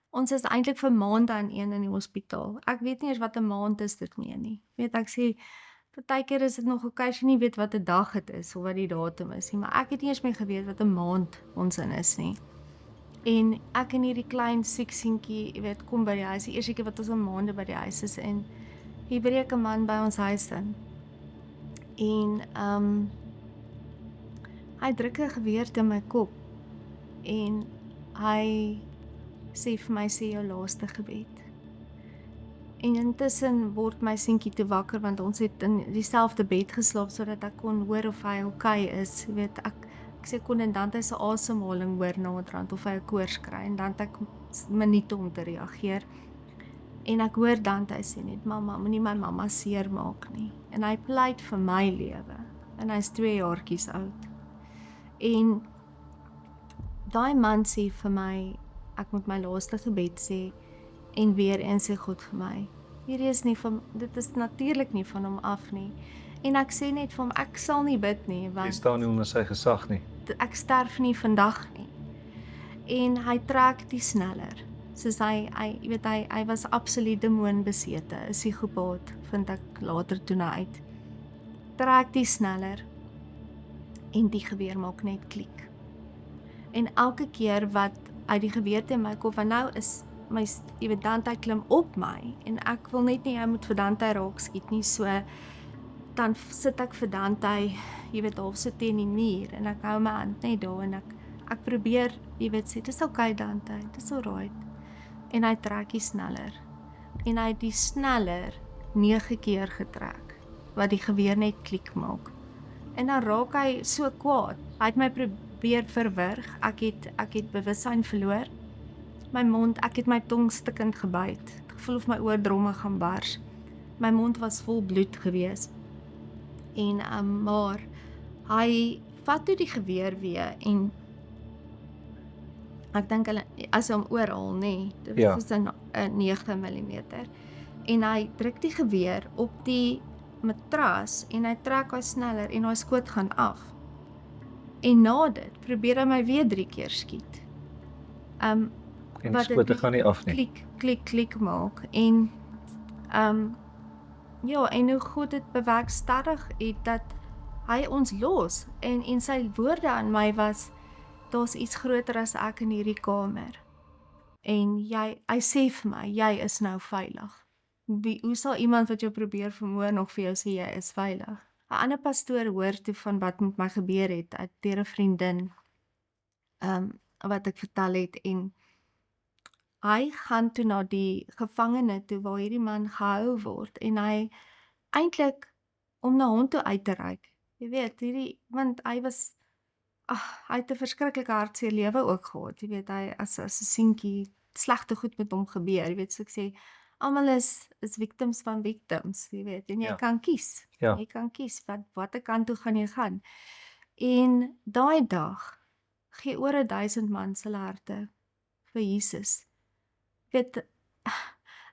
ons is eintlik vir maande aan een in die hospitaal. Ek weet nie eers wat 'n maand is dit nie. Weet ek sê partykeer is dit nog okay as jy nie weet wat 'n dag dit is of wat die datum is nie, maar ek het nie eers meer geweet wat 'n maand ons in is nie. En ek en hierdie klein seksientjie, jy weet, kom by die huis, die eerste keer wat ons 'n maande by die huis is en hier breek 'n man by ons huis in. En hy druk 'n geweer in my kop en hy sê vir my, sê jou laaste gebed. En intussen word my seentjie te wakker want ons het in dieselfde bed geslaap sodat ek kon hoor of hy okay is. Jy weet, ek sê kon en dan hy se asemhaling hoor naderhand of hy 'n koors kry en dan het ek minute om te reageer. En ek hoor Dante sê net, mamma, moenie my mamma seermaak nie. En hy pleit vir my lewe. En hy's 2 jaartjies oud. En daai man sê vir my, ek moet my laaste gebed sê, en weer eens sê God vir my, dit is natuurlik nie van hom af nie. En ek sê net vir hom, ek sal nie bid nie, Jy want staan nie onder sy gesag nie. ek sterf nie vandag nie. En hy trek die sneller. Soos hy was absoluut demoonbesete, 'n psigopaat, vind ek later toe na uit. Trek die sneller en die geweer maak net klik. En elke keer wat uit die geweer in my kop, want nou is my, jy weet, Dante klim op my en ek wil net nie hy moet vir Dante raak skiet nie, so dan sit ek vir Dante, jy weet, half so teen die muur en ek hou my hand net daar en ek probeer, jy weet, sê, dis okay Dante, dis alright. En hy trek die sneller. En hy het die sneller 9 keer getrek, wat die geweer net klik maak. En dan raak hy so kwaad. Hy het my probeer verwrig. Ek het bewussyn verloor. Ek het my tong stikkend gebyt. Het gevoel of my oordromme gaan bars. My mond was vol bloed gewees. En maar hy vat toe die geweer weer en ek dink hulle as hom oorhaal nê, dit was soos 'n 9 mm. En hy druk die geweer op die matras en hy trek hy sneller en hy skoot gaan af. En na dit probeer hy my weer 3 keer skiet. En skote gaan nie af nie. Klik, klik, klik maak. En ja, en hoe God dit bewerkstellig het dat hy ons los en sy woorde aan my was, daar's iets groter as ek in hierdie kamer. En hy sê vir my, jy is nou veilig. Hoe sal iemand wat jou probeer vermoor nog vir jou sê jy is veilig? 'n Ander pastoor hoor toe van wat met my gebeur het, deur 'n vriendin, wat ek vertel het, en hy gaan toe na die gevangene toe waar hierdie man gehou word, en hy eintlik om na hom toe uit te reik. Jy weet, want hy het 'n verskriklike hartseer lewe ook gehad. Jy weet, hy as 'n seentjie slegte goed met hom gebeur. Jy weet, so ek sê, almal is victims van victims, jy weet, en jy kan kies. Ja. Jy kan kies watter kant toe gaan jy gaan. En daai dag gee oor 1000 man se harte vir Jesus. Weet,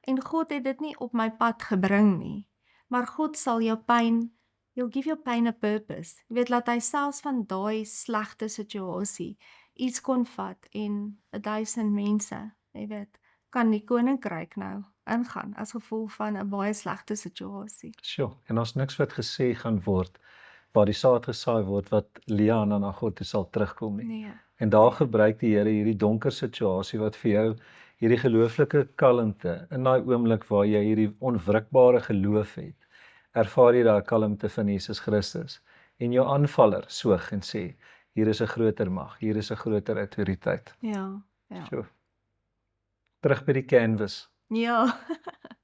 en God het dit nie op my pad gebring nie, maar God sal jou pyn He'll give your pain a purpose. Jy weet, laat hy selfs van daai slegte situasie iets kon vat en 1000 mense, jy weet, kan die koninkryk nou ingaan as gevolg van 'n baie slegte situasie. Sjoe, en daar's niks wat gesê gaan word waar die saad gesaai word wat Leah na God toe sal terugkom nie. Nee. En daar gebruik die Here hierdie donker situasie wat vir jou hierdie gelooflike kalmte in daai oomblik waar jy hierdie onwrikbare geloof het. Ervaar jy daai kalmte van Jesus Christus en jou aanvaller soog en sê hier is 'n groter mag, hier is 'n groter autoriteit. Ja. Sjoe. Terug by die canvas, Ja.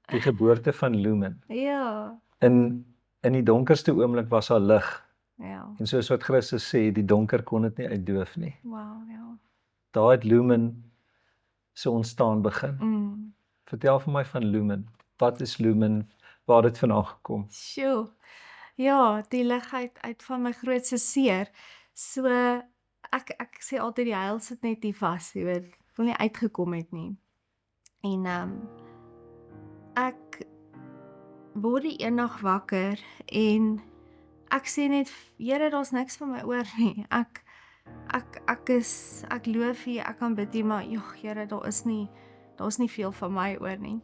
die geboorte van Lumen. Ja. In die donkerste oomblik was daar lig. Ja. En soos wat Christus sê, die donker kon dit nie uitdoof nie. Wow, ja. Daar het Lumen se ontstaan begin. Vertel vir my van Lumen. Wat is Lumen? Waar het dit vandaan gekom? Sjoe. Ja, die lig uit van my grootste seer. So ek sê altyd die heil sit net hier vas, jy weet. Ek wil nie uitgekom het nie. En ek word die eendag wakker en ek sê net, Here, daar's niks van my oor nie. Ek loof hier, ek kan bid hier, maar Here, daar's nie veel van my oor nie.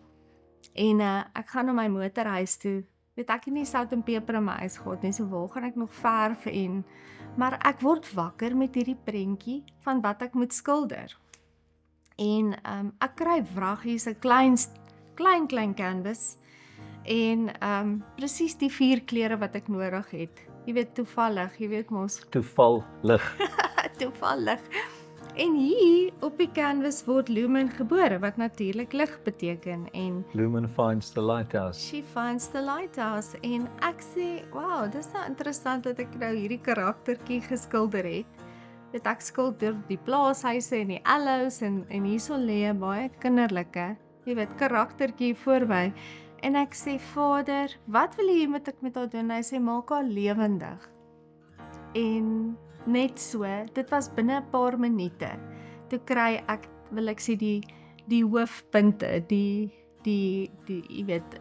En ek gaan na my motorhuis toe. Weet ek het nie sout en peper in my huis gehad nie, so waar gaan ek nog verf en maar ek word wakker met hierdie prentjie van wat ek moet skilder. En ek kry vraggies, 'n klein canvas en presies die 4 kleure wat ek nodig het. Jy weet, toevallig, jy weet mos. Toevallig. Toevallig. En hier op die canvas word Lumen gebore, wat natuurlik lig beteken en Lumen finds the lighthouse. she finds the lighthouse en ek sê, wow, dis nou interessant dat ek nou hierdie karaktertjie geskilder het. Dit ek skilder die plaashuise en die aloes en hierso lê 'n baie kinderlike, jy weet, karaktertjie voor my. En ek sê, Vader, wat wil jy moet ek met haar doen? Hy sê, maak haar lewendig. En net so, dit was binne 'n paar minute. Toe kry ek, wil ek sê die hoofpunte, die jy weet,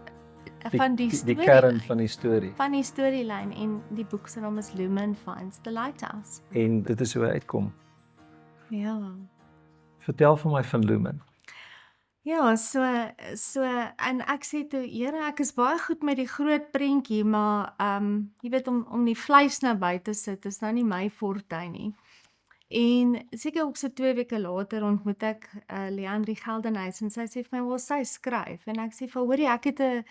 van die die kern van die storie. Van die storielyn en die boek se naam is Lumen Finds the Lighthouse. En dit is hoe hy uitkom. Ja. Vertel vir my van Lumen. Ja, so en ek sê toe, Here, ek is baie goed met die groot prentjie, maar jy weet om die vleis nou by te sit is nou nie my forte nie. En seker ook so 2 weke later ontmoet ek Leandrie Geldenhuys en sy sê vir my, "Wel, sy skryf." En ek sê vir hoorie, ek het 'n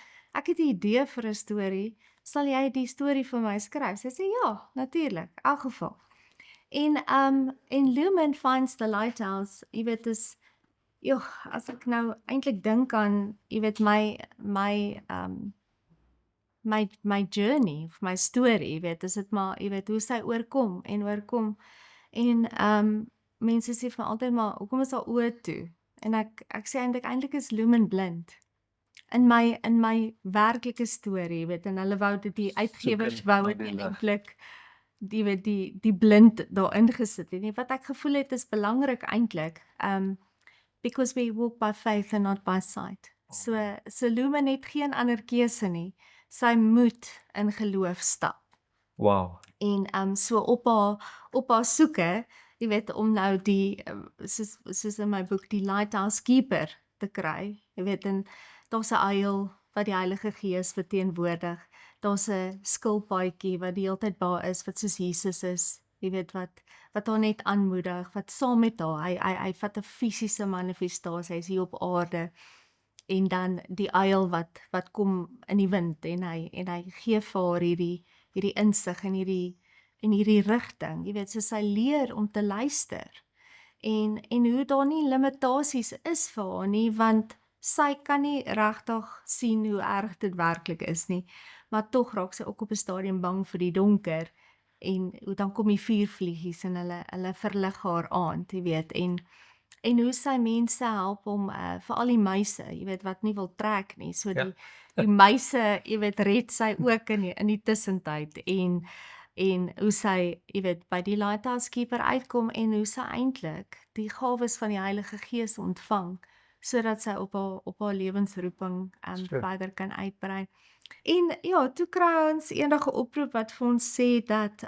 idee vir 'n storie. Sal jy die storie vir my skryf? Sy sê ja, natuurlik, in elk geval. En Lumen Finds the Lighthouse, jy weet, is as ek nou eintlik dink aan, jy weet, my journey of my storie, jy weet, is dit maar, jy weet, hoe sy oorkom. En mense sê van altyd maar, hoekom is haar oë toe? En ek sê eintlik is Lumen blind. In my werklike storie, jy weet, en hulle wou dit, die uitgewers wou dit nie eintlik die blind daarin gesit het nie. Wat ek gevoel het is belangrik eintlik. Because we walk by faith and not by sight. So Lumen het geen ander keuse nie. Sy moet in geloof stap. Wow. En so op haar soeke, jy weet, om nou die, soos in my boek, die lighthouse keeper te kry. Jy weet, en daar's 'n uil wat die Heilige Gees verteenwoordig. Daar's 'n skilpaadjie wat die hele tyd daar is, wat soos Jesus is. Jy weet, wat haar net aanmoedig, wat saam met haar, hy vat 'n fisiese manifestasie, hy is hier op aarde, en dan die uil wat kom in die wind, en hy gee vir haar hierdie insig en hierdie rigting, jy weet, so sy leer om te luister, en hoe daar nie limitasies is vir haar nie, want sy kan nie regtig sien hoe erg dit werklik is nie, maar tog raak sy ook op 'n stadium bang vir die donker, en dan kom die vuurvliegies en hulle verlig haar aand, jy weet, en hoe sy mense help om, veral die muise, jy weet, wat nie wil trek nie, so die muise, jy weet, red sy ook in die tussentyd, en hoe sy, jy weet, by die lighthouse keeper uitkom, en hoe sy eintlik die gawes van die Heilige Gees ontvang, sodat sy op haar lewensroeping verder kan uitbrei. En ja, toe kry ons enige oproep wat vir ons sê dat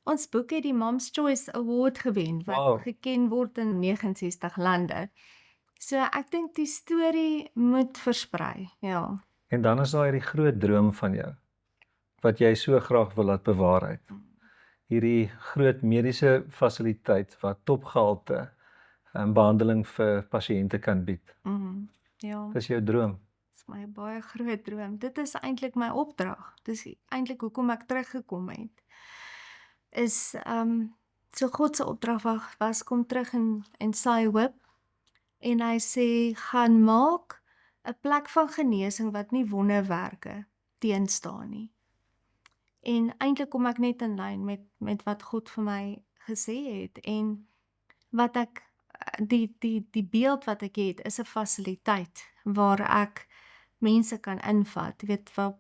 ons boek het die Mom's Choice Award gewen wat Wow. geken word in 69 lande. So ek dink die storie moet versprei, ja. En dan is daar hierdie groot droom van jou wat jy so graag wil laat bewaar het. Hierdie groot mediese fasiliteit wat topgehalte behandeling vir pasiënte kan bied. Ja, Dis jou droom. dis my baie groot droom. Dit is eintlik my opdrag. Dis eintlik hoekom ek teruggekom het. Is so God se opdrag was kom terug en saai hoop en hy sê gaan maak 'n plek van genesing wat nie wonderwerke teenstaan nie. En eintlik kom ek net in lyn met wat God vir my gesê het en wat ek die beeld wat ek het is 'n fasiliteit waar ek mense kan invat, weet waar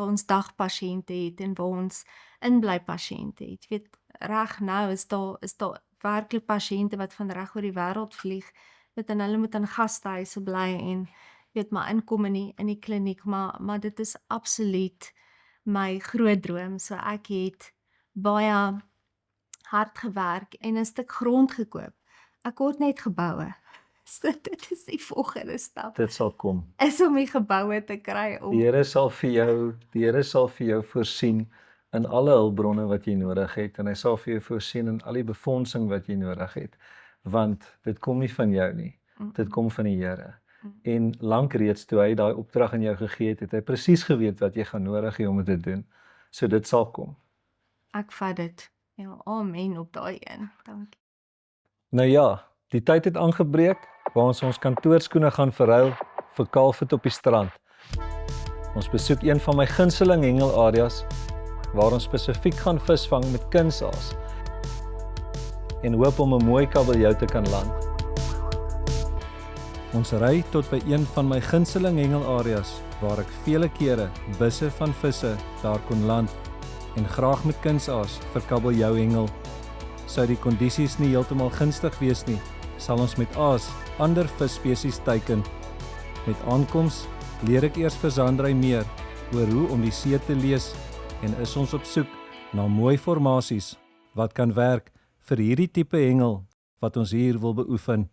ons dagpasiënte het en waar ons inbly pasiënte het. Weet reg nou is daar werklik pasiënte wat van reg oor die wêreld vlieg, weet en hulle moet in gastehuise bly en weet maar inkom in die kliniek, maar dit is absoluut my groot droom. So ek het baie hard gewerk en 'n stuk grond gekoop. Ek word net geboue. So dit is die volgende stap. Dit sal kom. Is om die geboue te kry om Die Here sal vir jou voorsien in alle hulpbronne wat jy nodig het en hy sal vir jou voorsien in al die befondsing wat jy nodig het, want dit kom nie van jou nie. Dit kom van die Here. En lank reeds toe hy daai opdrag aan jou gegee het, het hy presies geweet wat jy gaan nodig hê om dit te doen. So dit sal kom. Ek vat dit. Ja, amen op daai een. Dankie. Nou ja, die tyd het aangebreek waar ons kantoorskoene gaan verruil vir Kalfit op die strand. Ons besoek een van my gunsteling hengelareas waar ons spesifiek gaan visvang met kunsaas en hoop om 'n mooi kabeljou te kan land. Ons ry tot by een van my gunsteling hengelareas waar ek vele kere busse van visse daar kon land en graag met kunsaas vir kabeljou hengel. Sou die kondisies nie heeltemal gunstig wees nie, sal ons met aas ander visspesies teiken. Met aankoms leer ek eers vir Zandrey meer oor hoe om die see te lees en is ons op soek na mooi formasies wat kan werk vir hierdie tipe hengel wat ons hier wil beoefen.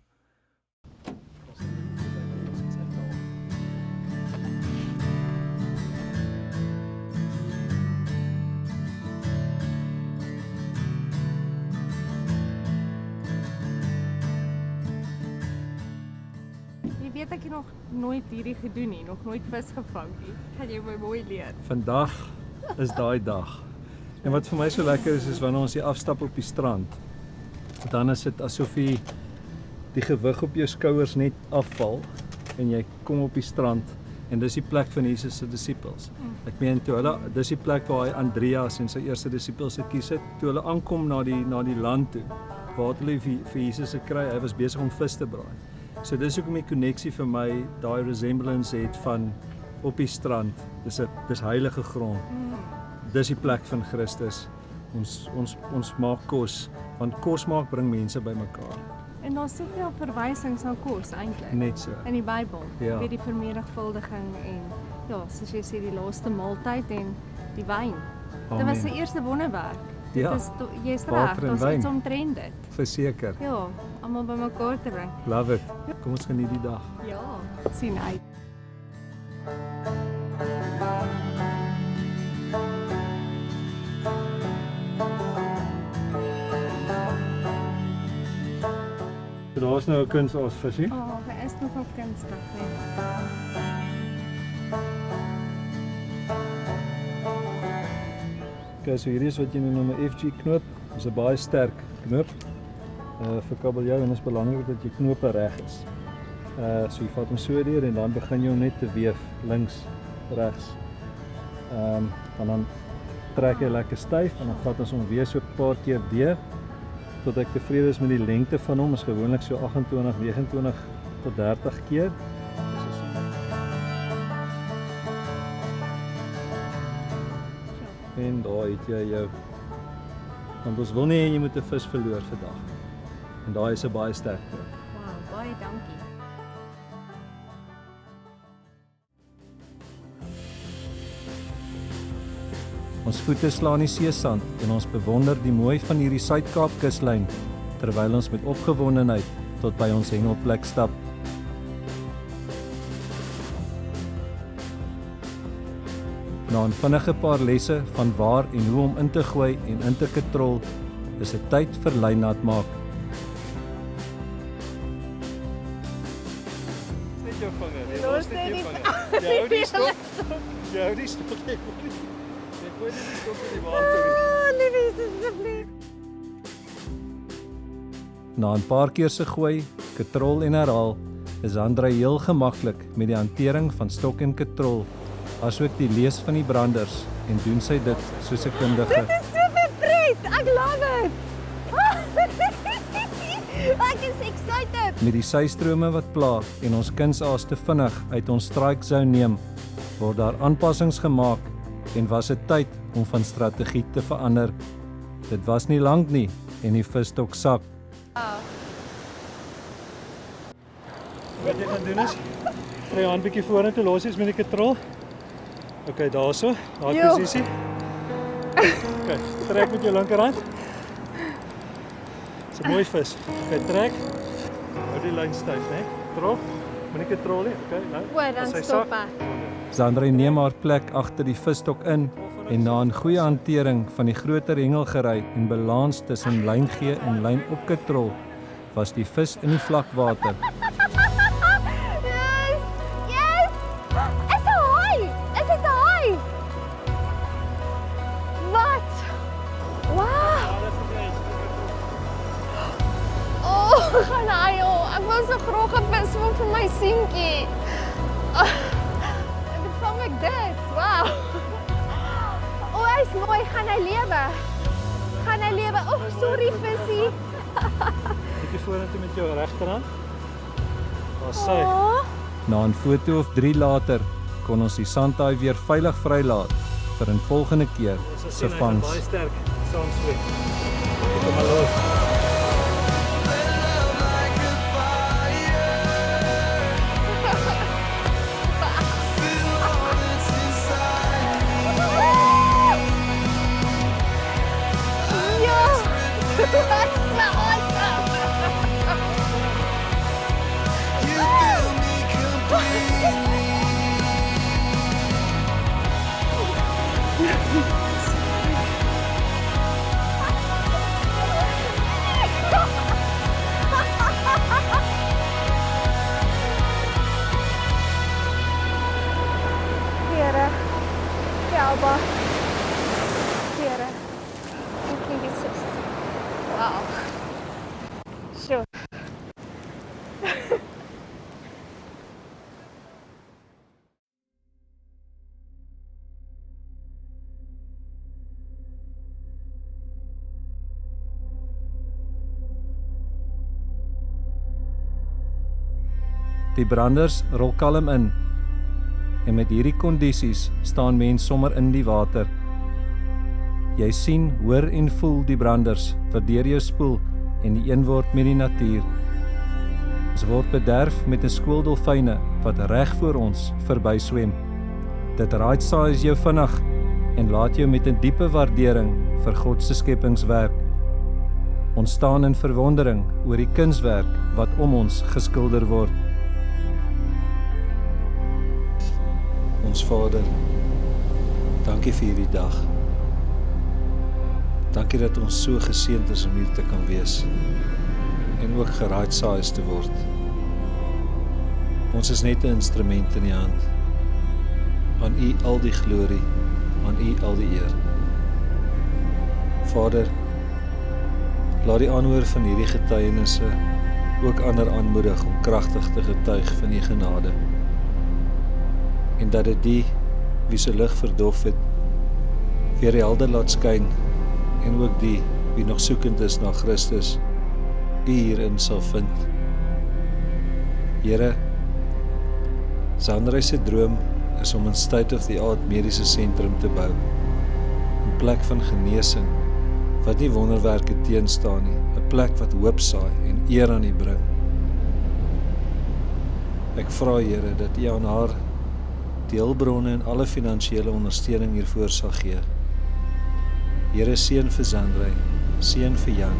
Jy weet ek het nog nooit hierdie gedoen nie, nog nooit vis gevang nie. Gaan jy my mooi leer. Vandag is daai dag. En wat vir my so lekker is wanneer ons hier afstap op die strand. Dan is dit asof die gewig op jou skouers net afval en jy kom op die strand en dis die plek van Jesus se disippels. Ek meen toe dis die plek waar hy Andreas en sy eerste disippels gekies het toe hulle aankom na die land toe. Waar hulle vir Jesus gekry, hy was besig om vis te braai. So dis hoekom die koneksie vir my daai resemblance het van op die strand. Dis heilige grond. Dis die plek van Christus. Ons maak kos, want kos maak bring mense bymekaar. En daar's soveel verwysings na kos eintlik. Net so. In die Bybel. Ja. Weet die vermenigvuldiging en ja, soos jy sê die laaste maaltyd en die wyn. Dit was sy eerste wonderwerk. Ja. Jy's reg, Water en daar's wyn. iets omtrent dit. Verseker. Ja, almal bymekaar te bring. Love it. Kom ons geniet die dag. Ja, sien uit. So daar's nou 'n kunsaasvisie. Hy is nogal kunstig, nee. Okay, so hierdie is wat jy noem 'n FG knoop. Dis 'n baie sterk knoop. Vir kabeljou en dit is belangrik dat jou knope reg is. So jy vat hom so deur en dan begin jy hom net te weef links, regs. En dan trek jy lekker styf en dan vat ons hom weer so 'n paar keer deur tot ek tevrede is met die lengte van hom. Is gewoonlik so 28, 29 tot 30 keer. En daar het jy jou, want ons wil nie jy moet 'n vis verloor vandag. En daai is 'n baie sterk knoop. Wow, baie dankie. Ons voete slaan die seesand en ons bewonder die mooi van hierdie Suid-Kaap kuslyn terwyl ons met opgewondenheid tot by ons hengelplek stap. Na 'n vinnige paar lesse van waar en hoe om in te gooi en in te katrol, is dit tyd vir lynat maak. Net jou vinger, Los net jou vinger. Jy hou die stok. Jy hou die stok. Jy gooi die stok in die water. Liewe asseblief. Na 'n paar keer se gooi, katrol en herhaal, is Andrei heel gemaklik met die hantering van stok en katrol, asook die lees van die branders, en doen sy dit soos 'n kundige. Dit is super pret, ek love it. Ek is excited. Met die systrome wat pla en ons kunsaas te vinnig uit ons strike zone neem, word daar aanpassings gemaak en was dit tyd om van strategie te verander. Dit was nie lank nie en die visstok sak. Wat jy gaan doen is, kry jou hand bietjie vorentoe, los eens met die katrol. OK, daarso, daai posisie. OK, trek met jou linkerhand. Dis 'n mooi vis. OK, trek. Hou die lyn styf, né? Trok. Moenie katrol nie. OK, nou. O, dan stop ek. Andrei neem haar plek agter die visstok in en na 'n goeie hantering van die groter hengelgery en balans tussen lyn gee en lyn op katrol, was die vis in die vlakwater. Yes! Is 'n haai! Is dit 'n haai? Wat? Wow! Oh, gaan hy oh, ek wil so graag 'n vis vang vir my seentjie. Dit vang ek dit. Wow. O, hy's mooi, gaan hy lewe? Gaan hy lewe? Oh, sorry visie. Bietjie vorentoe met jou regterhand. Daar sy. Oh. Na 'n foto of 3 later kon ons die sandhaai weer veilig vrylaat vir 'n volgende keer se vangs. Baie sterk saamsweet. Kom maar los. That's so awesome! You fill me completely. Here, Alba. Here, thank you, sis. Wow. Sure. Die branders rol kalm in en met hierdie kondisies staan mens sommer in die water. Jy sien, hoor en voel die branders wat deur jou spoel en die een word met die natuur. Ons word bederf met 'n skool dolfyne wat reg voor ons verby swem. Dit raai jou vinnig en laat jou met 'n diepe waardering vir God se skepingswerk. Ons staan in verwondering oor die kunswerk wat om ons geskilder word. Ons Vader, dankie vir hierdie dag. Dankie dat ons so geseënd is om hier te kan wees en ook geraadsaai te word. Ons is net 'n instrument in die hand. Aan U al die glorie, aan U al die eer. Vader, laat die aanhoor van hierdie getuienisse ook ander aanmoedig om kragtig te getuig van U genade. En dat dit die wie se lig verdof het, weer helder laat skyn en ook die wie nog soekend is na Christus, U hierin sal vind. Here, Andrei se droom is om 'n state-of-the-art mediese sentrum te bou, 'n plek van genesing wat nie wonderwerke teenstaan nie, 'n plek wat hoop saai en eer aan U bring. Ek vra Here dat U aan haar die hulpbronne en alle finansiële ondersteuning hiervoor sal gee Here seën vir Zandrey, seën vir Jan,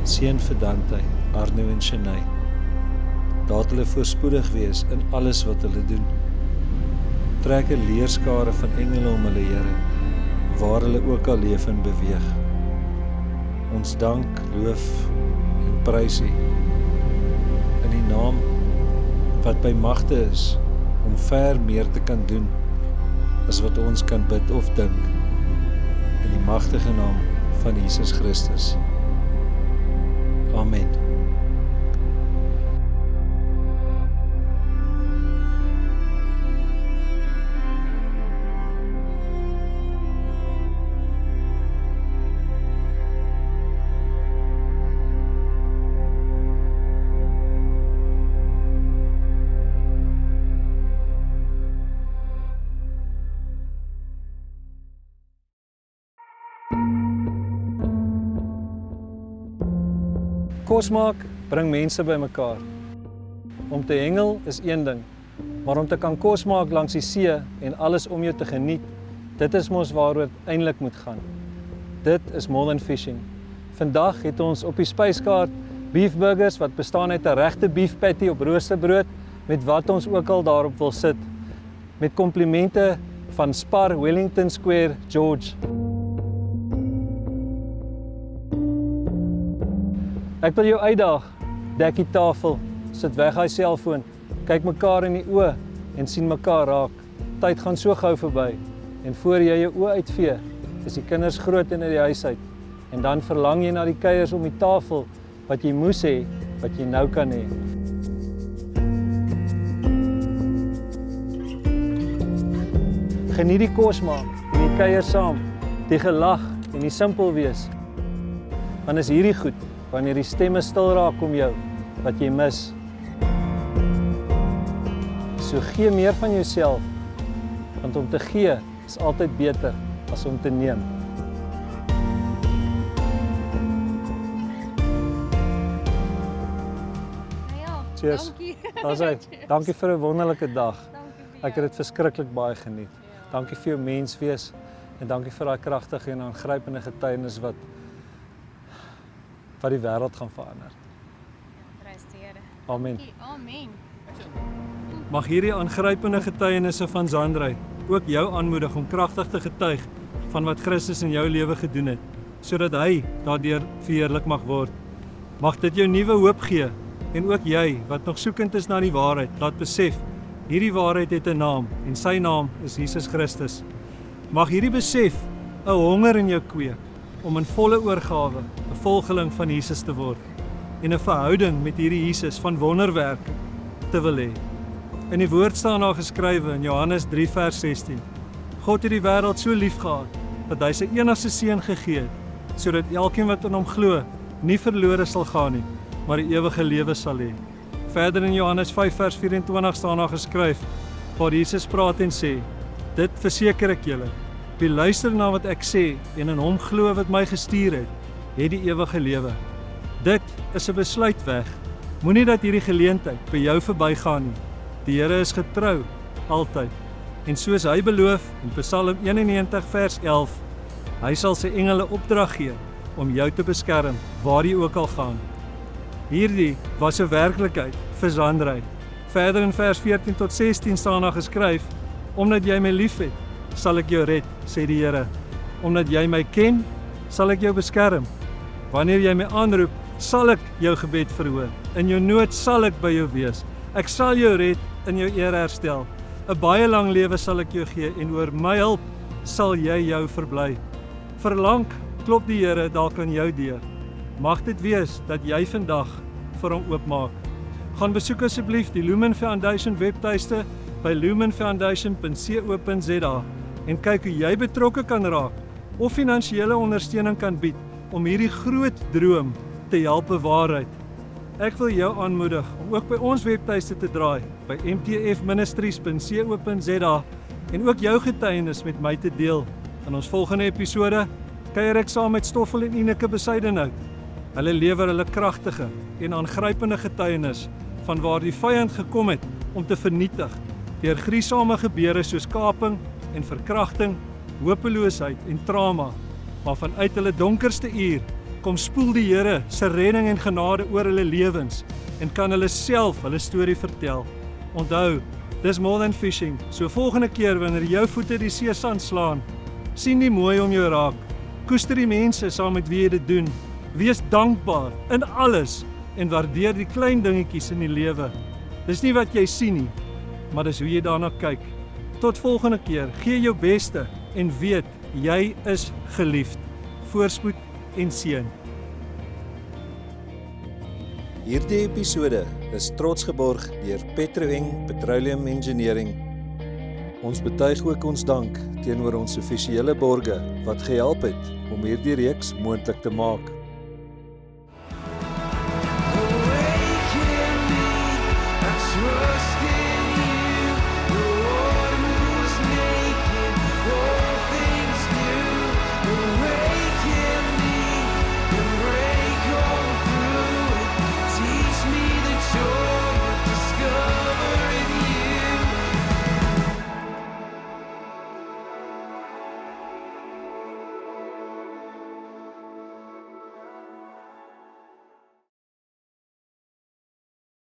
seën vir Dante, Arno en Shanae. Laat hulle voorspoedig wees in alles wat hulle doen. Trek 'n leerskare van engele om hulle, Here, waar hulle ook al leef en beweeg. Ons dank, loof en prys U in die naam wat by magte is om ver meer te kan doen as wat ons kan bid of dink, in die magtige naam van Jesus Christus. Amen. Kos maak bring mense bymekaar. Om te hengel is een ding, maar om te kan kos maak langs die see en alles om jou te geniet, dit is mos waaroor dit eintlik moet gaan. Dit is modern fishing. Vandag het ons op die spyskaart beef burgers wat bestaan uit 'n regte beef patty op roosterbrood met wat ons ook al daarop wil sit. Met komplimente van Spar Wellington Square George. Ek wil jou uitdaag, dek die tafel, sit weg hy selfoon, kyk mekaar in die oë en sien mekaar raak. Tyd gaan so gou verby en voor jy jou oë uitvee, is die kinders groot en uit die huis uit. En dan verlang jy na die kuiers om die tafel wat jy moes hê, wat jy nou kan hê. Geniet die kos maak en die kuiers saam, die gelag en die simpel wees. Want is hierdie goed, wanneer die stemme stil raak om jou, wat jy mis. So gee meer van jouself, want om te gee is altyd beter as om te neem. Ja, Cheers. dankie. Daar's hy. Dankie vir 'n wonderlike dag. Dankie vir Ek het dit verskriklik baie geniet. Dankie vir jou menswees en dankie vir daai kragtige en aangrypende getuienis wat die wêreld gaan verander. Prys die Here. Amen. Amen. Mag hierdie aangrypende getuienisse van Zandrey ook jou aanmoedig om kragtig te getuig van wat Christus in jou lewe gedoen het, sodat hy daardeur verheerlik mag word. Mag dit jou nuwe hoop gee en ook jy wat nog soekend is na die waarheid, laat besef, hierdie waarheid het 'n naam en sy naam is Jesus Christus. Mag hierdie besef 'n honger in jou kweek om in volle oorgawe 'n volgeling van Jesus te word en 'n verhouding met hierdie Jesus van wonderwerke te wil hê. In die woord staan daar geskrywe in Johannes 3 vers 16. God het die wêreld so lief gehad dat hy sy enigste seun gegee het, sodat elkeen wat in hom glo nie verlore sal gaan nie, maar die ewige lewe sal hê. Verder in Johannes 5 vers 24 staan daar geskryf, waar Jesus praat en sê, dit verseker ek julle, wie luister na wat ek sê en in hom glo wat my gestuur het die ewige lewe. Dit is 'n besluit weg. Moenie dat hierdie geleentheid by jou verbygaan nie. Die Here is getrou, altyd. En soos hy beloof in Psalm 91 vers 11, hy sal sy engele opdrag gee om jou te beskerm, waar jy ook al gaan. Hierdie was 'n werklikheid vir Zandrey. Verder in vers 14 tot 16 staan daar geskryf, omdat jy my liefhet, sal ek jou red, sê die Here. Omdat jy my ken, sal ek jou beskerm. Wanneer jy my aanroep, sal ek jou gebed verhoor. In jou nood sal ek by jou wees. Ek sal jou red, in jou eer herstel. 'n Baie lang lewe sal ek jou gee en oor my hulp sal jy jou verbly. Verlang klop die Here dalk aan jou deur. Mag dit wees dat jy vandag vir hom oopmaak. Gaan besoek asseblief die Lumen Foundation webtuiste by lumenfoundation.co.za en kyk hoe jy betrokke kan raak of finansiële ondersteuning kan bied om hierdie groot droom te help bewaarheid. Ek wil jou aanmoedig om ook by ons webtuiste te draai by mtfministries.co.za en ook jou getuienis met my te deel. In ons volgende episode kuier ek saam met Stoffel en Ineke Besuidenhout. Hulle lewer hulle kragtige en aangrypende getuienis van waar die vyand gekom het om te vernietig deur gruisame gebeure soos kaping en verkrachting, hopeloosheid en trauma maar vanuit hulle donkerste uur kom spoel die Here se redding en genade oor hulle lewens en kan hulle self hulle storie vertel. Onthou, dis more than fishing. So volgende keer wanneer jou voete die seesand slaan, sien die mooi om jou raak. Koester die mense saam met wie jy dit doen. Wees dankbaar in alles en waardeer die klein dingetjies in die lewe. Dis nie wat jy sien nie, maar dis hoe jy daarna kyk. Tot volgende keer, gee jou beste en weet, jy is geliefd. Voorspoed en seën. Hierdie episode is trots geborg deur Petro Eng Petroleum Engineering. Ons betuig ook ons dank teenoor ons offisiële borge wat gehelp het om hierdie reeks moontlik te maak.